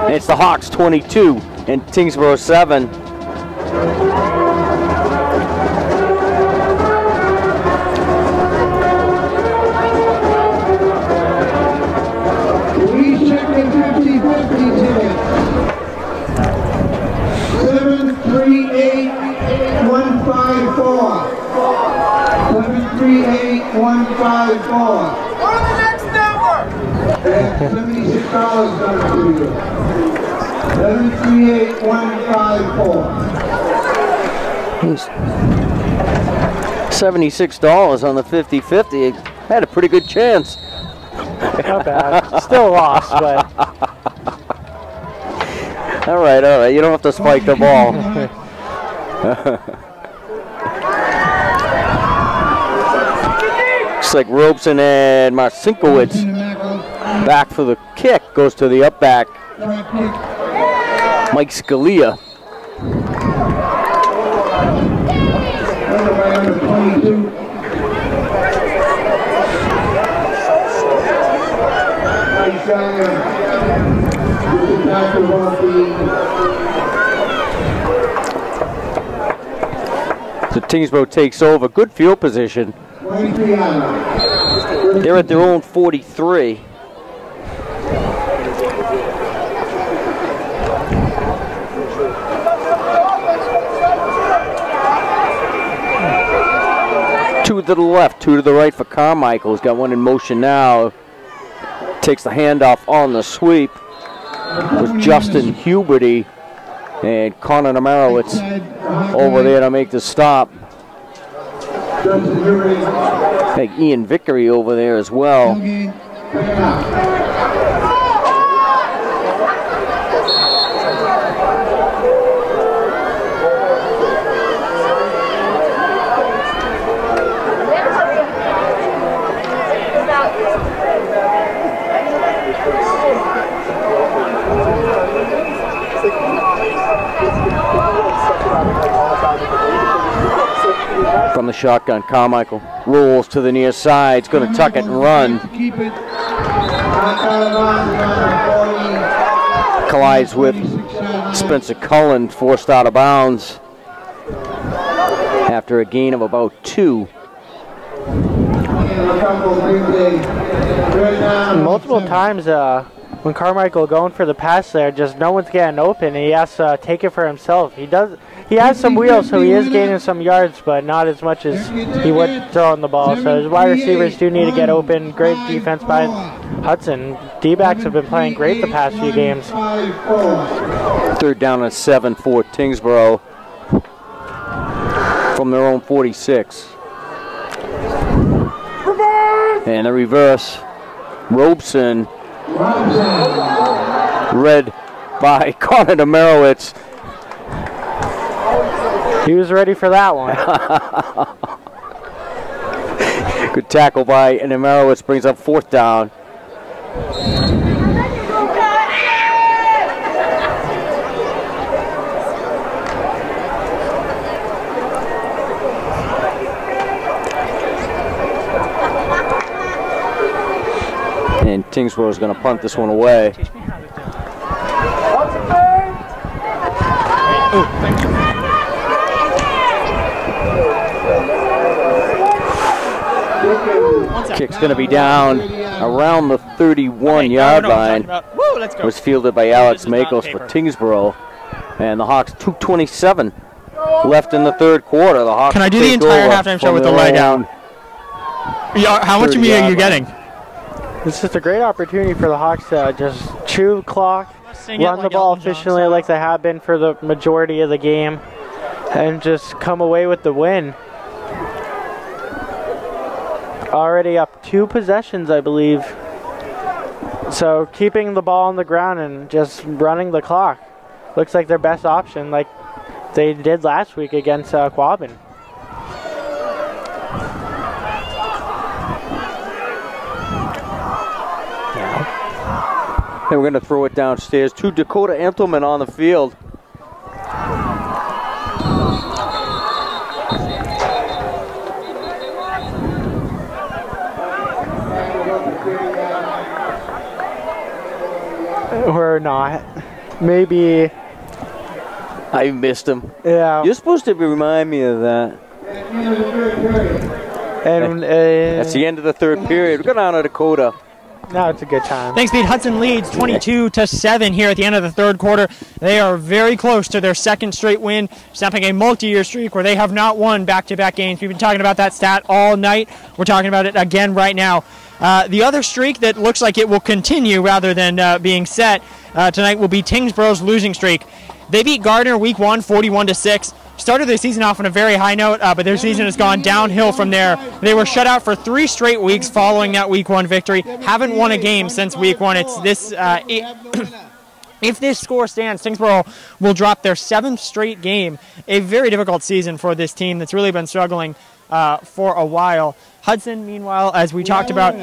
And it's the Hawks 22 and Tyngsboro 7. Please check the 50-50 ticket. 738-154. 738-154. Go to the next number. $76 coming to you. 738-154. $76 on the 50-50. Had a pretty good chance. Not bad. Still lost, but. All right. You don't have to spike the ball. Looks like Robeson and Marcinkowitz back for the kick. Goes to the up back. Mike Scalia. So Tyngsboro takes over. Good field position. They're at their own 43. Two to the left, two to the right for Carmichael. He's got one in motion now. Takes the handoff on the sweep. Was Justin Huberty and Connor Namarowitz over there to make the stop. I think Ian Vickery over there as well. From the shotgun, Carmichael rolls to the near side. He's going to tuck it and run. Collides with Spencer Cullen, forced out of bounds after a gain of about 2. Multiple times when Carmichael going for the pass there, just no one's getting open, and he has to take it for himself. He has some wheels, so he is gaining some yards, but not as much as he would throwing the ball. So his wide receivers do need to get open. Great defense by Hudson. D-backs have been playing great the past few games. 3rd down and 7 for Tyngsboro from their own 46. And the reverse. Robeson, read by Connor Namarowitz. He was ready for that one. Good tackle by Namarowitz, brings up 4th down. And Tyngsboro is going to punt this one away. Kick's going to be down around the 31-yard line. Woo, let's go. Was fielded by Alex Makos for Tyngsboro. And the Hawks 2:27 left in the third quarter. The Hawks Can I do the entire halftime show with the lie down? How much of me are you getting? This is a great opportunity for the Hawks to just chew clock, run the ball efficiently like they have been for the majority of the game, and just come away with the win. Already up 2 possessions, I believe. So keeping the ball on the ground and just running the clock looks like their best option, like they did last week against Quabbin. And we're going to throw it downstairs to Dakota Entleman on the field. Or not. Maybe. I missed him. Yeah. You're supposed to remind me of that. And that's the end of the third period. We're going down to Dakota. Now it's a good time. Thanks, Pete. Hudson leads 22-7 here at the end of the third quarter. They are very close to their second straight win, snapping a multi-year streak where they have not won back-to-back games. We've been talking about that stat all night. We're talking about it again right now. The other streak that looks like it will continue rather than being set tonight will be Tyngsboro's losing streak. They beat Gardner week 1, 41-6. Started their season off on a very high note, but their season has gone downhill from there. They were shut out for 3 straight weeks following that week 1 victory. Haven't won a game since week 1. It's this. If this score stands, Tyngsboro will drop their 7th straight game. A very difficult season for this team that's really been struggling for a while. Hudson, meanwhile, as we talked about,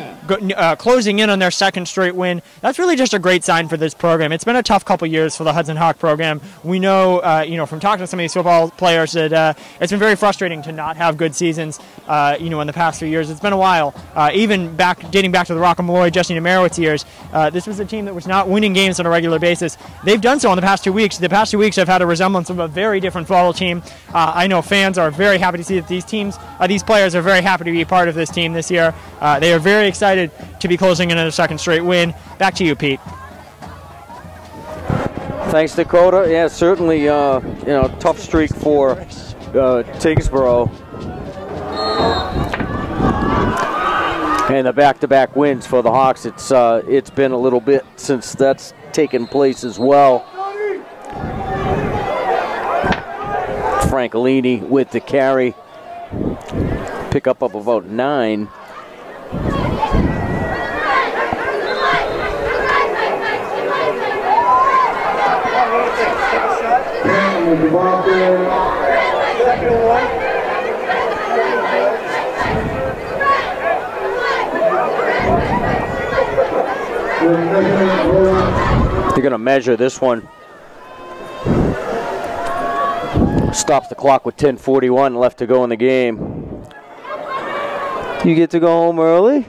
closing in on their second straight win. That's really just a great sign for this program. It's been a tough couple years for the Hudson Hawk program. We know, from talking to some of these football players that it's been very frustrating to not have good seasons, in the past few years. It's been a while, even dating back to the Rockham Malloy, Jesse Nemerowitz years. This was a team that was not winning games on a regular basis. They've done so in the past 2 weeks. The past 2 weeks have had a resemblance of a very different football team. I know fans are very happy to see that these players are very happy to be a part of this team this year. They are very excited to be closing in on a second straight win. Back to you, Pete. Thanks, Dakota. Yeah, certainly, tough streak for Tyngsboro. And the back-to-back wins for the Hawks. It's been a little bit since that's taken place as well. Francolini with the carry. Pickup of about 9. They're going to measure this one. Stops the clock with 10:41 left to go in the game. You get to go home early?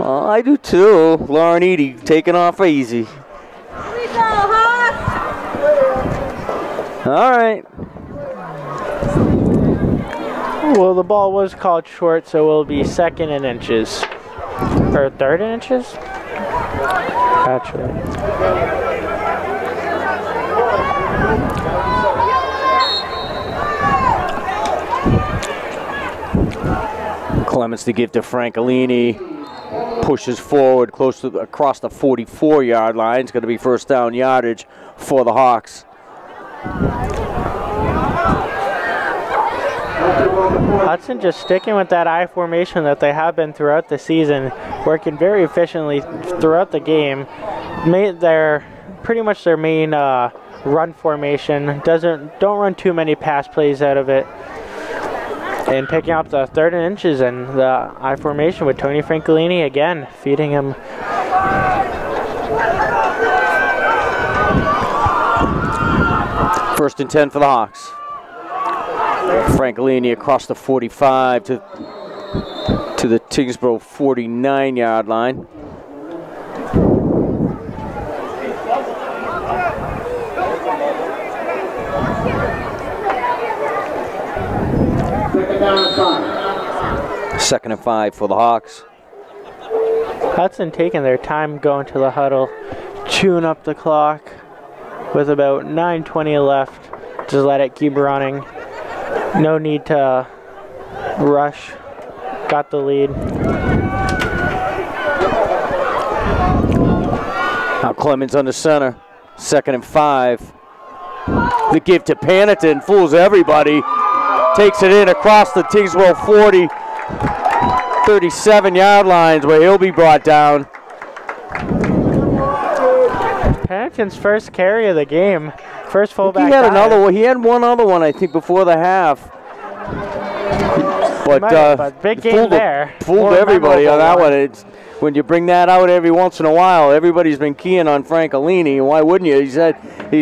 I do too. Lauren Eady taking off easy. All right. Well, the ball was called short, so it will be 2nd and inches. Or 3rd and inches? Actually. Clements to give to Francolini. Pushes forward across the 44-yard line. It's going to be first down yardage for the Hawks. Hudson just sticking with that I formation that they have been throughout the season, working very efficiently throughout the game. Pretty much their main run formation. Don't run too many pass plays out of it. And picking up the 3rd and inches and the I formation with Tony Francolini again, feeding him. First and 10 for the Hawks. Francolini across the 45 to the Tyngsboro 49-yard line. 2nd and 5 for the Hawks. Hudson taking their time going to the huddle, chewing up the clock with about 9:20 left. Just let it keep running. No need to rush. Got the lead. Now Clemens under center. 2nd and 5. The give to Paniton, fools everybody. Takes it in across the Tyngsboro 40, 37-yard lines where he'll be brought down. Paniton's first carry of the game. First fullback. He had another one. He had one other one, I think, before the half. But big game there. Fooled everybody on that one. It's, when you bring that out every once in a while, everybody's been keying on Francolini. Why wouldn't you? He's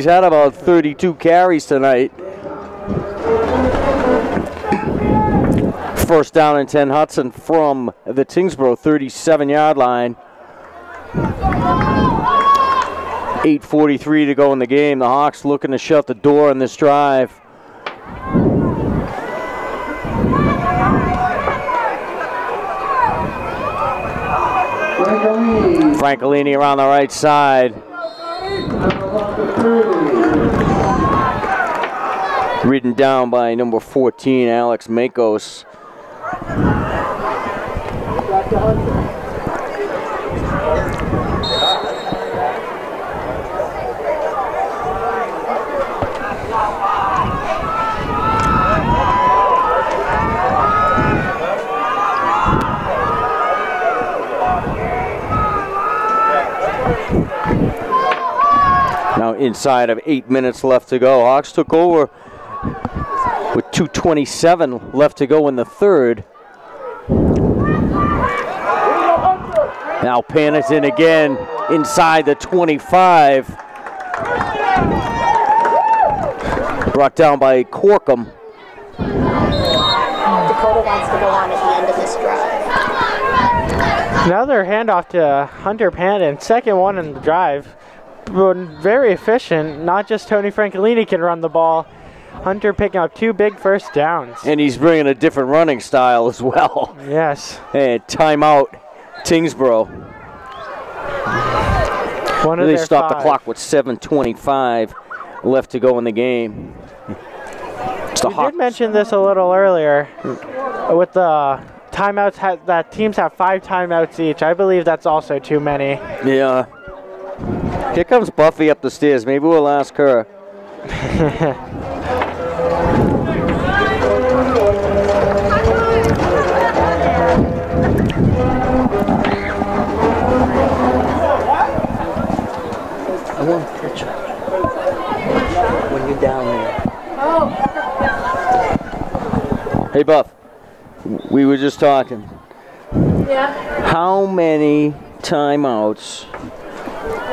had about 32 carries tonight. First down and 10, Hudson from the Tyngsboro 37-yard line. 8:43 to go in the game. The Hawks looking to shut the door on this drive. Francolini around the right side. Ridden down by number 14, Alex Makos. Now inside of 8 minutes left to go. Hawks took over with 2:27 left to go in the third. Now Paniton again inside the 25. Brought down by Corkum. Dakota wants to go on at the end of this drive. Another handoff to Hunter Paniton. Second one in the drive. Very efficient. Not just Tony Francolini can run the ball. Hunter picking up 2 big first downs. And he's bringing a different running style as well. Yes. And timeout, Tyngsboro. They stopped the clock with 7:25 left to go in the game. We did mention this a little earlier with the timeouts that teams have 5 timeouts each. I believe that's also too many. Yeah. Here comes Buffy up the stairs. Maybe we'll ask her. I want a picture when you're down there. Hey, Buff. We were just talking. Yeah. How many timeouts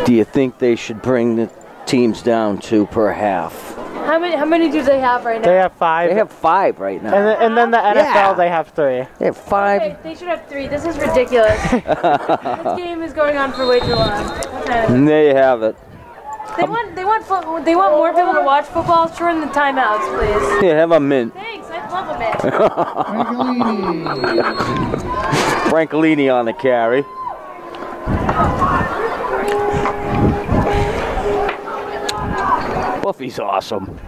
do you think they should bring the teams down to per half? How many do they have right now? They have 5. They have 5 right now. And then the NFL, they have 3. They have 5. Okay, they should have 3. This is ridiculous. This game is going on for way too long. Okay. There you have it. They want more people to watch football. Shorten the timeouts, please. Here, have a mint. Thanks, I love a mint. Francolini on the carry. Buffy's awesome.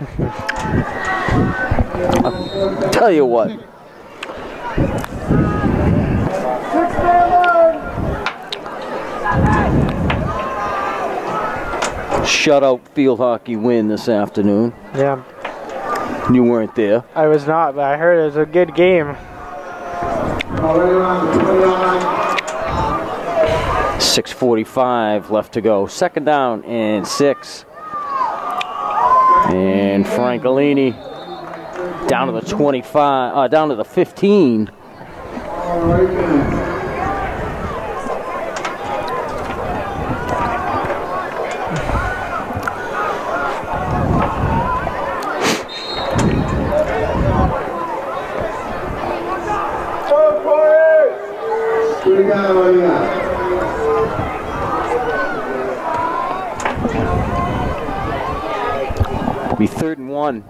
I'll tell you what. Shutout field hockey win this afternoon. Yeah. You weren't there. I was not, but I heard it was a good game. 6:45 left to go. 2nd down and 6. And Francolini down to the 25, down to the 15. Be 3rd and 1.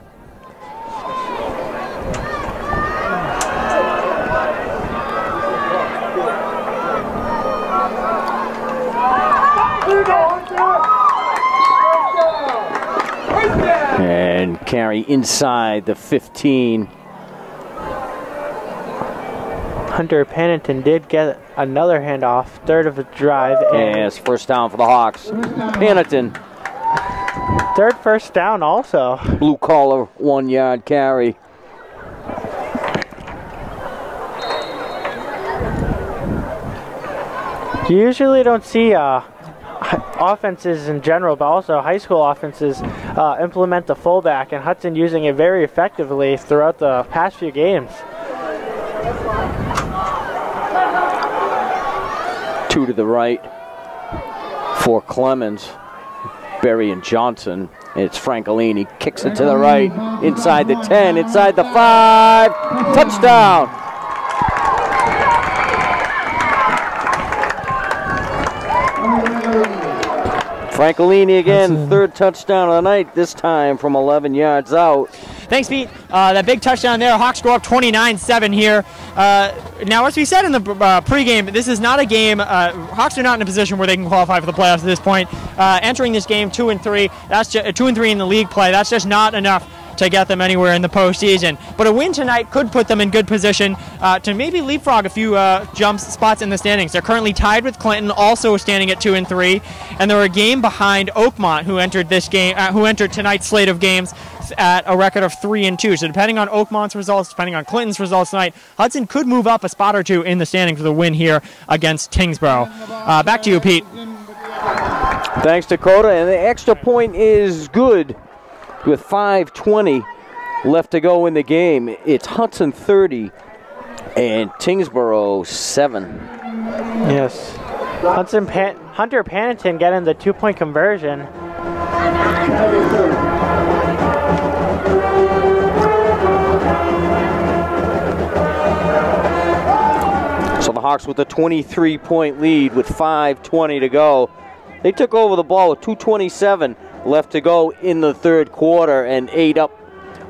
And carry inside the 15. Hunter Pennington did get another handoff, third of the drive. And it's first down for the Hawks. Pennington. Third first down also. Blue collar, 1 yard carry. You usually don't see offenses in general, but also high school offenses implement the fullback, and Hudson using it very effectively throughout the past few games. 2 to the right for Clemens. Berry and Johnson. It's Francolini. Kicks it to the right. Inside the 10. Inside the 5. Touchdown. Francolini again. Third touchdown of the night. This time from 11 yards out. Thanks, Pete. That big touchdown there. Hawks go up 29-7 here. Now, as we said in the pregame, this is not a game. Hawks are not in a position where they can qualify for the playoffs at this point. Entering this game 2-3. That's 2-3 in the league play. That's just not enough to get them anywhere in the postseason. But a win tonight could put them in good position to maybe leapfrog a few spots in the standings. They're currently tied with Clinton, also standing at 2-3, and they're a game behind Oakmont, who entered this game, who entered tonight's slate of games at a record of 3-2. So depending on Oakmont's results, depending on Clinton's results tonight, Hudson could move up a spot or two in the standings with a win here against Tyngsboro. Back to you, Pete. Thanks, Dakota. And the extra point is good with 5:20 left to go in the game. It's Hudson 30 and Tyngsboro 7. Yes. Hunter Pennington getting the 2-point conversion. So the Hawks with a 23-point lead with 5:20 to go. They took over the ball with 2:27 left to go in the third quarter and ate up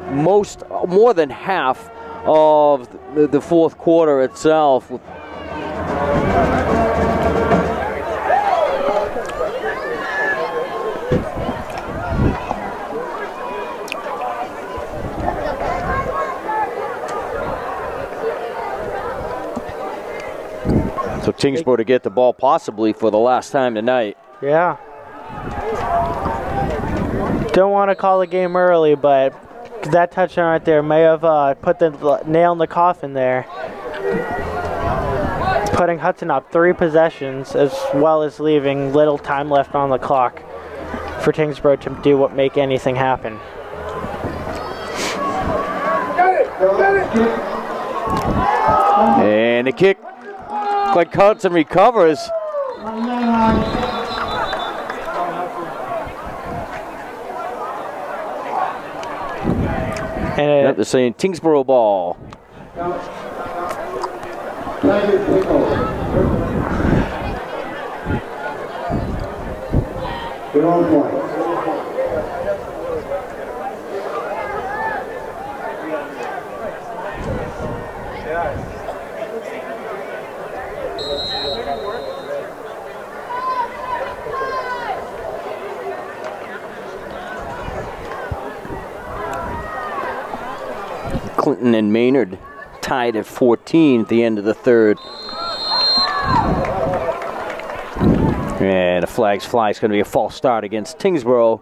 more than half of the fourth quarter itself. So Tyngsboro to get the ball possibly for the last time tonight. Yeah. Don't want to call the game early, but that touchdown right there may have put the nail in the coffin there. Putting Hudson up 3 possessions, as well as leaving little time left on the clock for Tyngsboro to make anything happen. And the kick, like Hudson recovers. And they're saying Tyngsboro ball. Clinton and Maynard tied at 14 at the end of the third. And the flags fly. It's going to be a false start against Tyngsboro.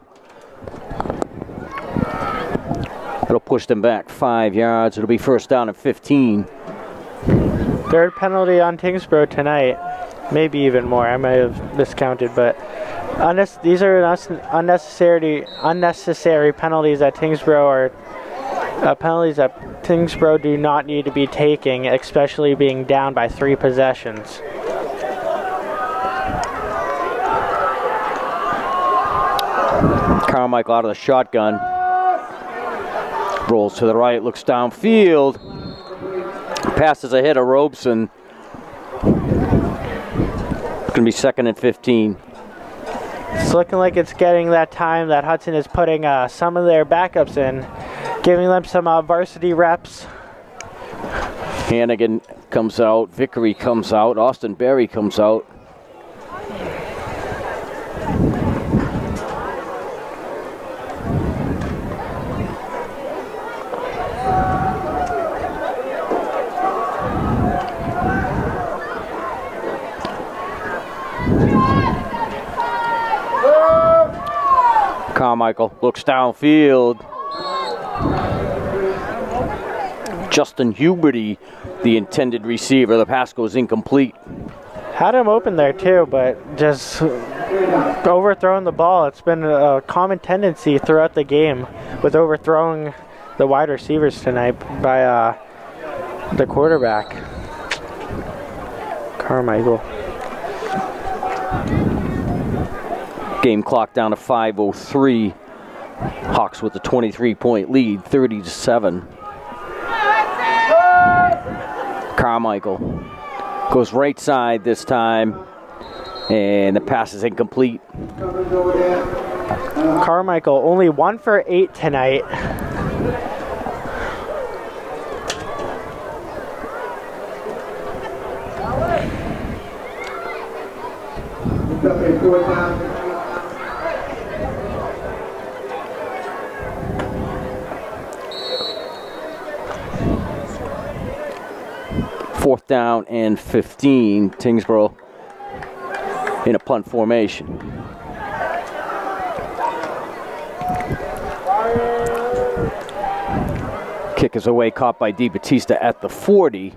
It'll push them back 5 yards. It'll be first down at 15. Third penalty on Tyngsboro tonight. Maybe even more. I might have miscounted, but these are unnecessary penalties that Tyngsboro are. Penalties that Tyngsboro do not need to be taking, especially being down by 3 possessions. Carmichael out of the shotgun. Rolls to the right, looks downfield. Passes ahead of Robeson. It's going to be second and 15. It's looking like it's getting that time that Hudson is putting some of their backups in, giving them some varsity reps. Hannigan comes out, Vickery comes out, Austin Berry comes out. Carmichael looks downfield. Justin Huberty, the intended receiver. The pass goes incomplete. Had him open there too, but just overthrowing the ball. It's been a common tendency throughout the game with overthrowing the wide receivers tonight by the quarterback, Carmichael. Game clock down to 5:03. Hawks with a 23-point lead, 30-7. Carmichael goes right side this time, and the pass is incomplete. Carmichael only 1 for 8 tonight. Fourth down and 15. Tyngsboro in a punt formation. Kick is away, caught by DiBattista at the 40.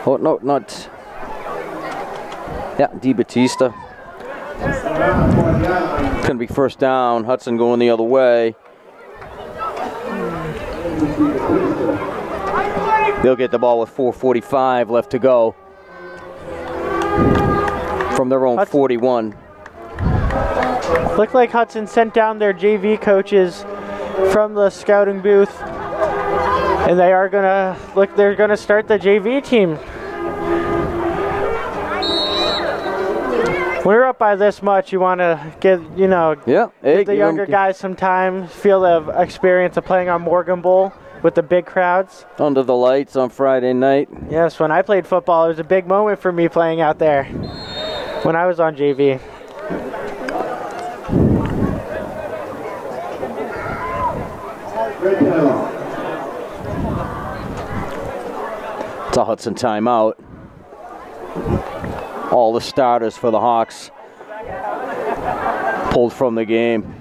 Oh, no, not. Yeah, DiBattista. It's going to be first down. Hudson going the other way. They'll get the ball with 4:45 left to go from their own 41. Looked like Hudson sent down their JV coaches from the scouting booth, and they are gonna they're gonna start the JV team. When you're up by this much, you want to give give the younger guys some time, feel the experience of playing on Morgan Bowl with the big crowds. Under the lights on Friday night. Yes, when I played football, it was a big moment for me playing out there when I was on JV. It's a Hudson timeout. All the starters for the Hawks pulled from the game.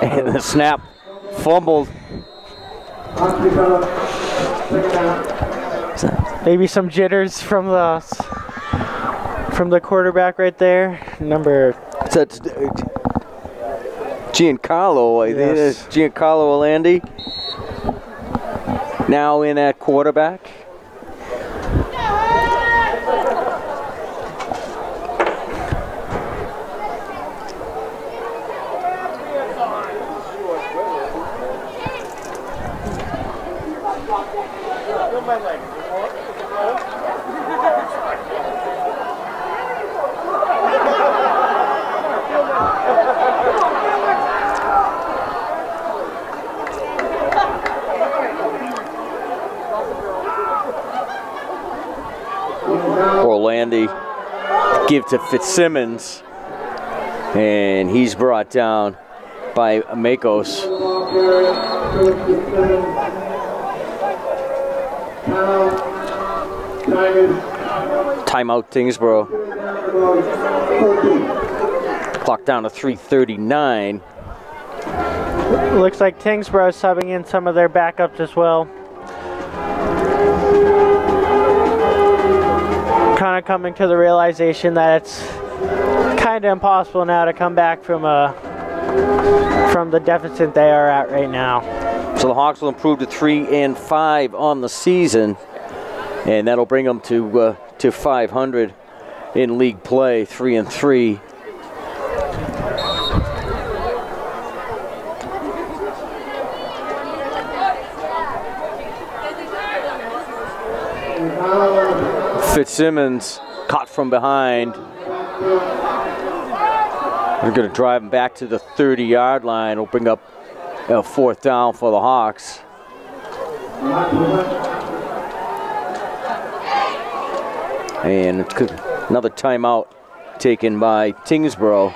And the snap fumbled. Maybe some jitters from the quarterback right there. That's Giancarlo, I think. Yes. Giancarlo Orlandi. Now in at quarterback. Orlandi give to Fitzsimmons, and he's brought down by Makos. Timeout Tyngsboro. Clock down to 3:39. Looks like Tyngsboro is subbing in some of their backups as well. Kind of coming to the realization that it's kind of impossible now to come back from the deficit they are at right now. So the Hawks will improve to 3-5 on the season, and that'll bring them to 500 in league play, 3-3. Fitzsimmons caught from behind. They're going to drive him back to the 30-yard line. It'll bring up a fourth down for the Hawks. And another timeout taken by Tyngsboro.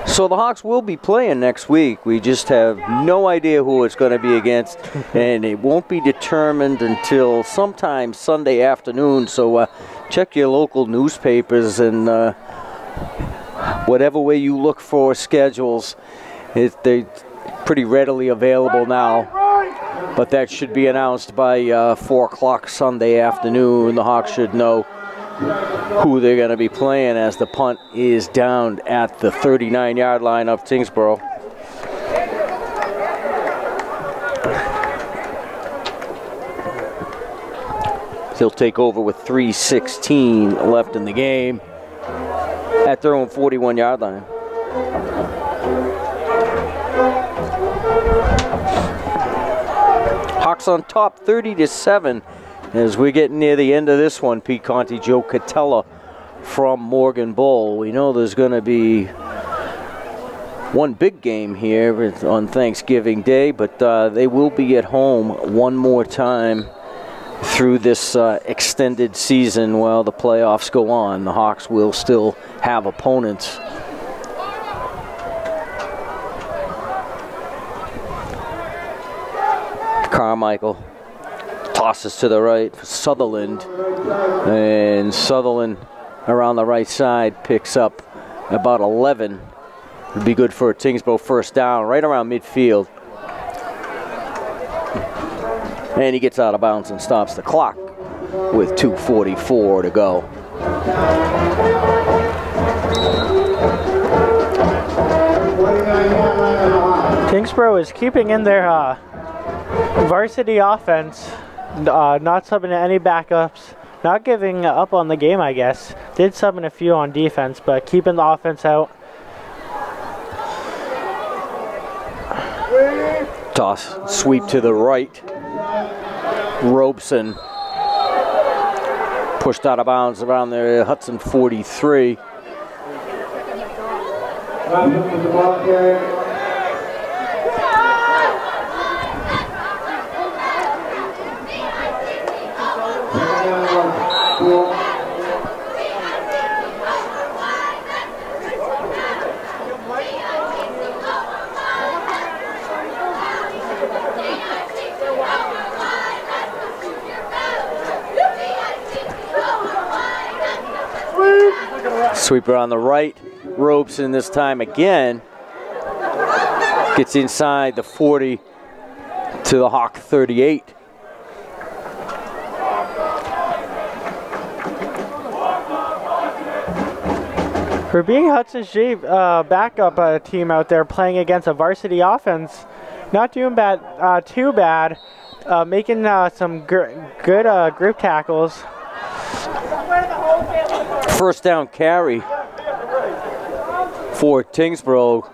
So the Hawks will be playing next week. We just have no idea who it's going to be against, and it won't be determined until sometime Sunday afternoon. So check your local newspapers and whatever way you look for schedules. They're pretty readily available now, but that should be announced by 4 o'clock Sunday afternoon. The Hawks should know who they're going to be playing as the punt is down at the 39-yard line of Tyngsboro. They'll take over with 3:16 left in the game at their own 41-yard line. Hawks on top 30-7. As we're getting near the end of this one, Pete Conti, Joe Catella from Morgan Bowl. We know there's going to be one big game here on Thanksgiving Day, but they will be at home one more time through this extended season while the playoffs go on. The Hawks will still have opponents. Carmichael tosses to the right for Sutherland, and Sutherland around the right side picks up about 11. Would be good for a Tyngsboro first down right around midfield. And he gets out of bounds and stops the clock with 2:44 to go. Tyngsboro is keeping in their varsity offense. Not subbing any backups, not giving up on the game, I guess. Did sub in a few on defense, but keeping the offense out. Toss, sweep to the right. Robeson pushed out of bounds around the Hudson 43. Sweeper on the right. Robeson this time again. Gets inside the 40 to the Hawk 38. For being Hudson's backup team out there playing against a varsity offense, not doing too bad, making some good group tackles. First down carry for Tyngsboro.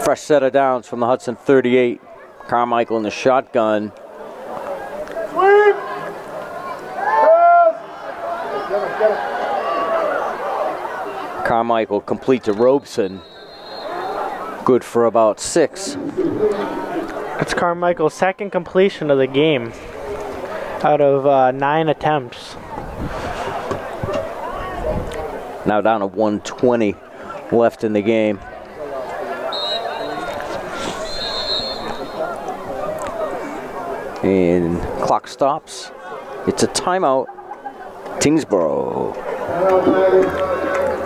Fresh set of downs from the Hudson 38. Carmichael in the shotgun. Carmichael complete to Robeson. Good for about 6. That's Carmichael's second completion of the game out of 9 attempts. Now down to 1:20 left in the game. And clock stops. It's a timeout. Tyngsboro.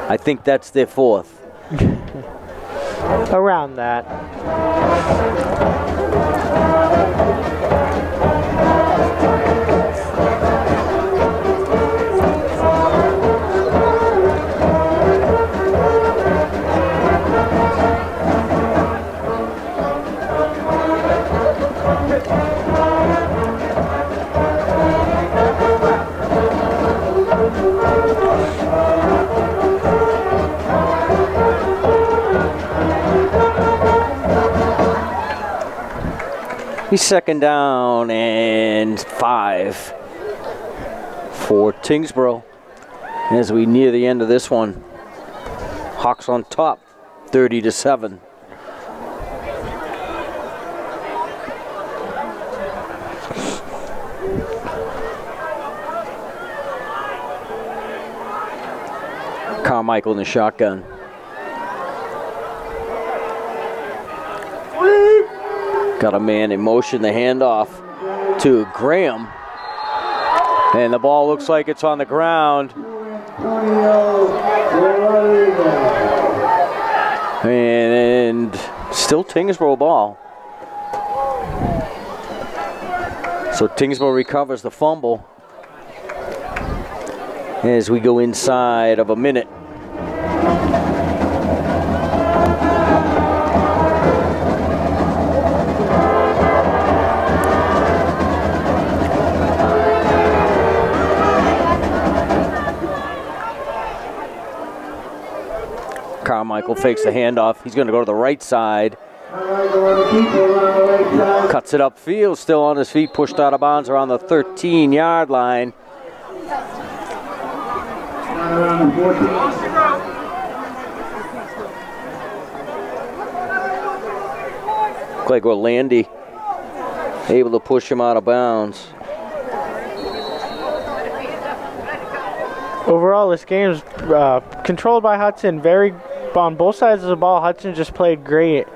I think that's their 4th. Around that. He's second down and 5 for Tyngsboro as we near the end of this one. Hawks on top, 30-7. Carmichael in the shotgun. Got a man in motion, the handoff to Graham. And the ball looks like it's on the ground. And still Tyngsboro ball. So Tyngsboro recovers the fumble as we go inside of a minute. Carmichael fakes the handoff. He's going to go to the right side. Cuts it upfield, still on his feet, pushed out of bounds around the 13-yard line. Look like Orlandi able to push him out of bounds. Overall, this game is controlled by Hudson. On both sides of the ball, Hudson just played great.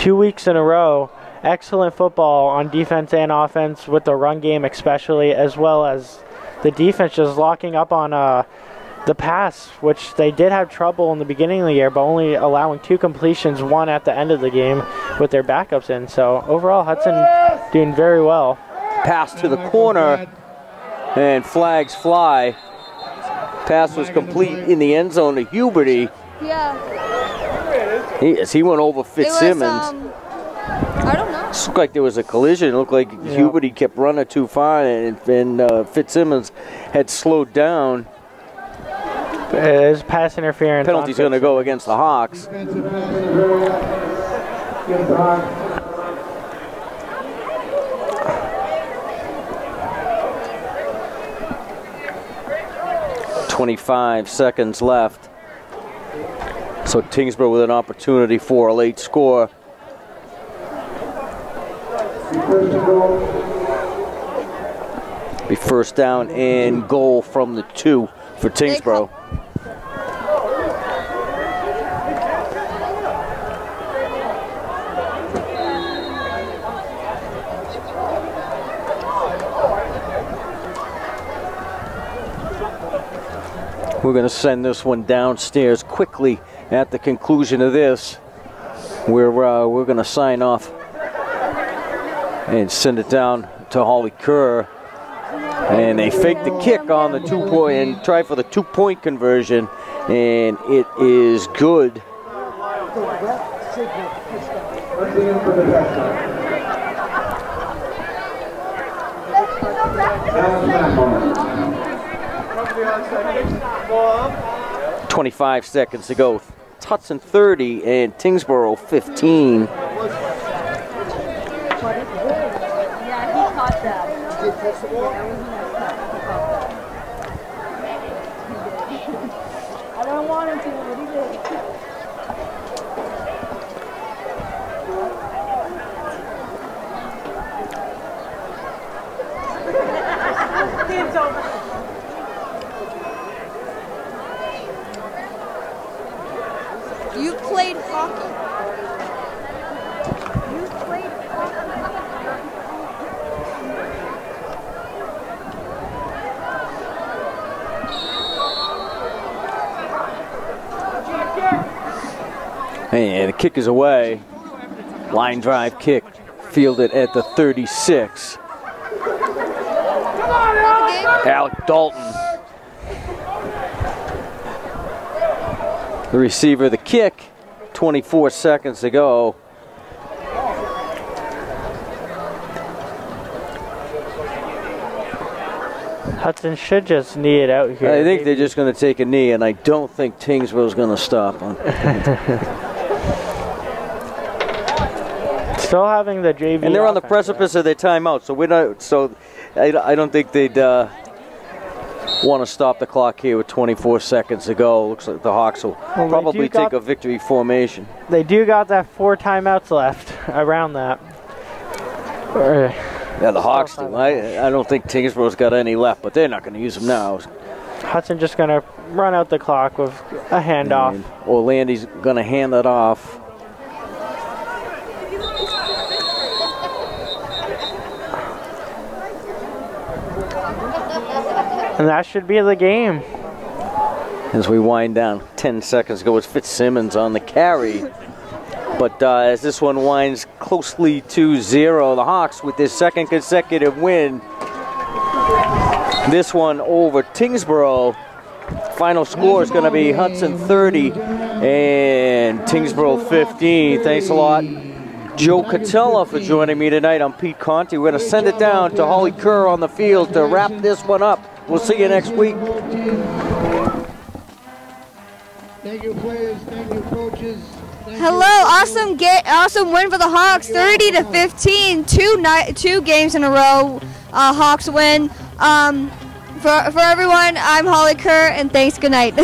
2 weeks in a row. Excellent football on defense and offense, with the run game especially, as well as the defense just locking up on the pass, which they did have trouble in the beginning of the year, but only allowing 2 completions, 1 at the end of the game with their backups in. So overall, Hudson doing very well. Pass to the corner, and flags fly. Pass was complete in the end zone to Huberty. Yeah. He went over Fitzsimmons. I don't know. It looked like there was a collision. It looked like Huberty kept running too far, and Fitzsimmons had slowed down. It's pass interference. Penalty's going to go against the Hawks. 25 seconds left. So Tyngsboro with an opportunity for a late score. Be first down and goal from the 2 for Tyngsboro. We're going to send this one downstairs quickly at the conclusion of this. We're going to sign off and send it down to Holly Kerr. And they fake the kick on the 2-point and try for the 2-point conversion, and it is good. Ball. 25 seconds to go. It's Hudson 30 and Tyngsboro 15. Yeah, he caught that. I don't want him to, but he did. Game's over. You played hockey. You played And the kick is away. Line drive kick, fielded at the 36. Alec Dalton. The receiver, the kick, 24 seconds to go. Hudson should just knee it out here. I think they're just going to take a knee, and I don't think Tyngsboro's going to stop them. Still having the JV. And they're on the precipice of their timeout, so we're not. So I don't think they'd want to stop the clock here with 24 seconds to go. Looks like the Hawks will probably take a victory formation. They do got that 4 timeouts left around that. Yeah, the Hawks do. I don't think Tyngsboro's got any left, but they're not going to use them now. Hudson just going to run out the clock with a handoff. And Orlandi's going to hand that off. And that should be the game. As we wind down, 10 seconds ago, it's Fitzsimmons on the carry. But as this one winds closely to 0, the Hawks with their 2nd consecutive win. This one over Tyngsboro. Final score is going to be Hudson 30 and Tyngsboro 15. Thanks a lot, Joe Catella, for joining me tonight. I'm Pete Conti. We're going to send it down to Holly Kerr on the field to wrap this one up. We'll see you next week. Thank you, players. Thank you, coaches. Hello, awesome win for the Hawks, 30-15, two games in a row. Hawks win. For everyone, I'm Holly Kerr, and thanks. Good night.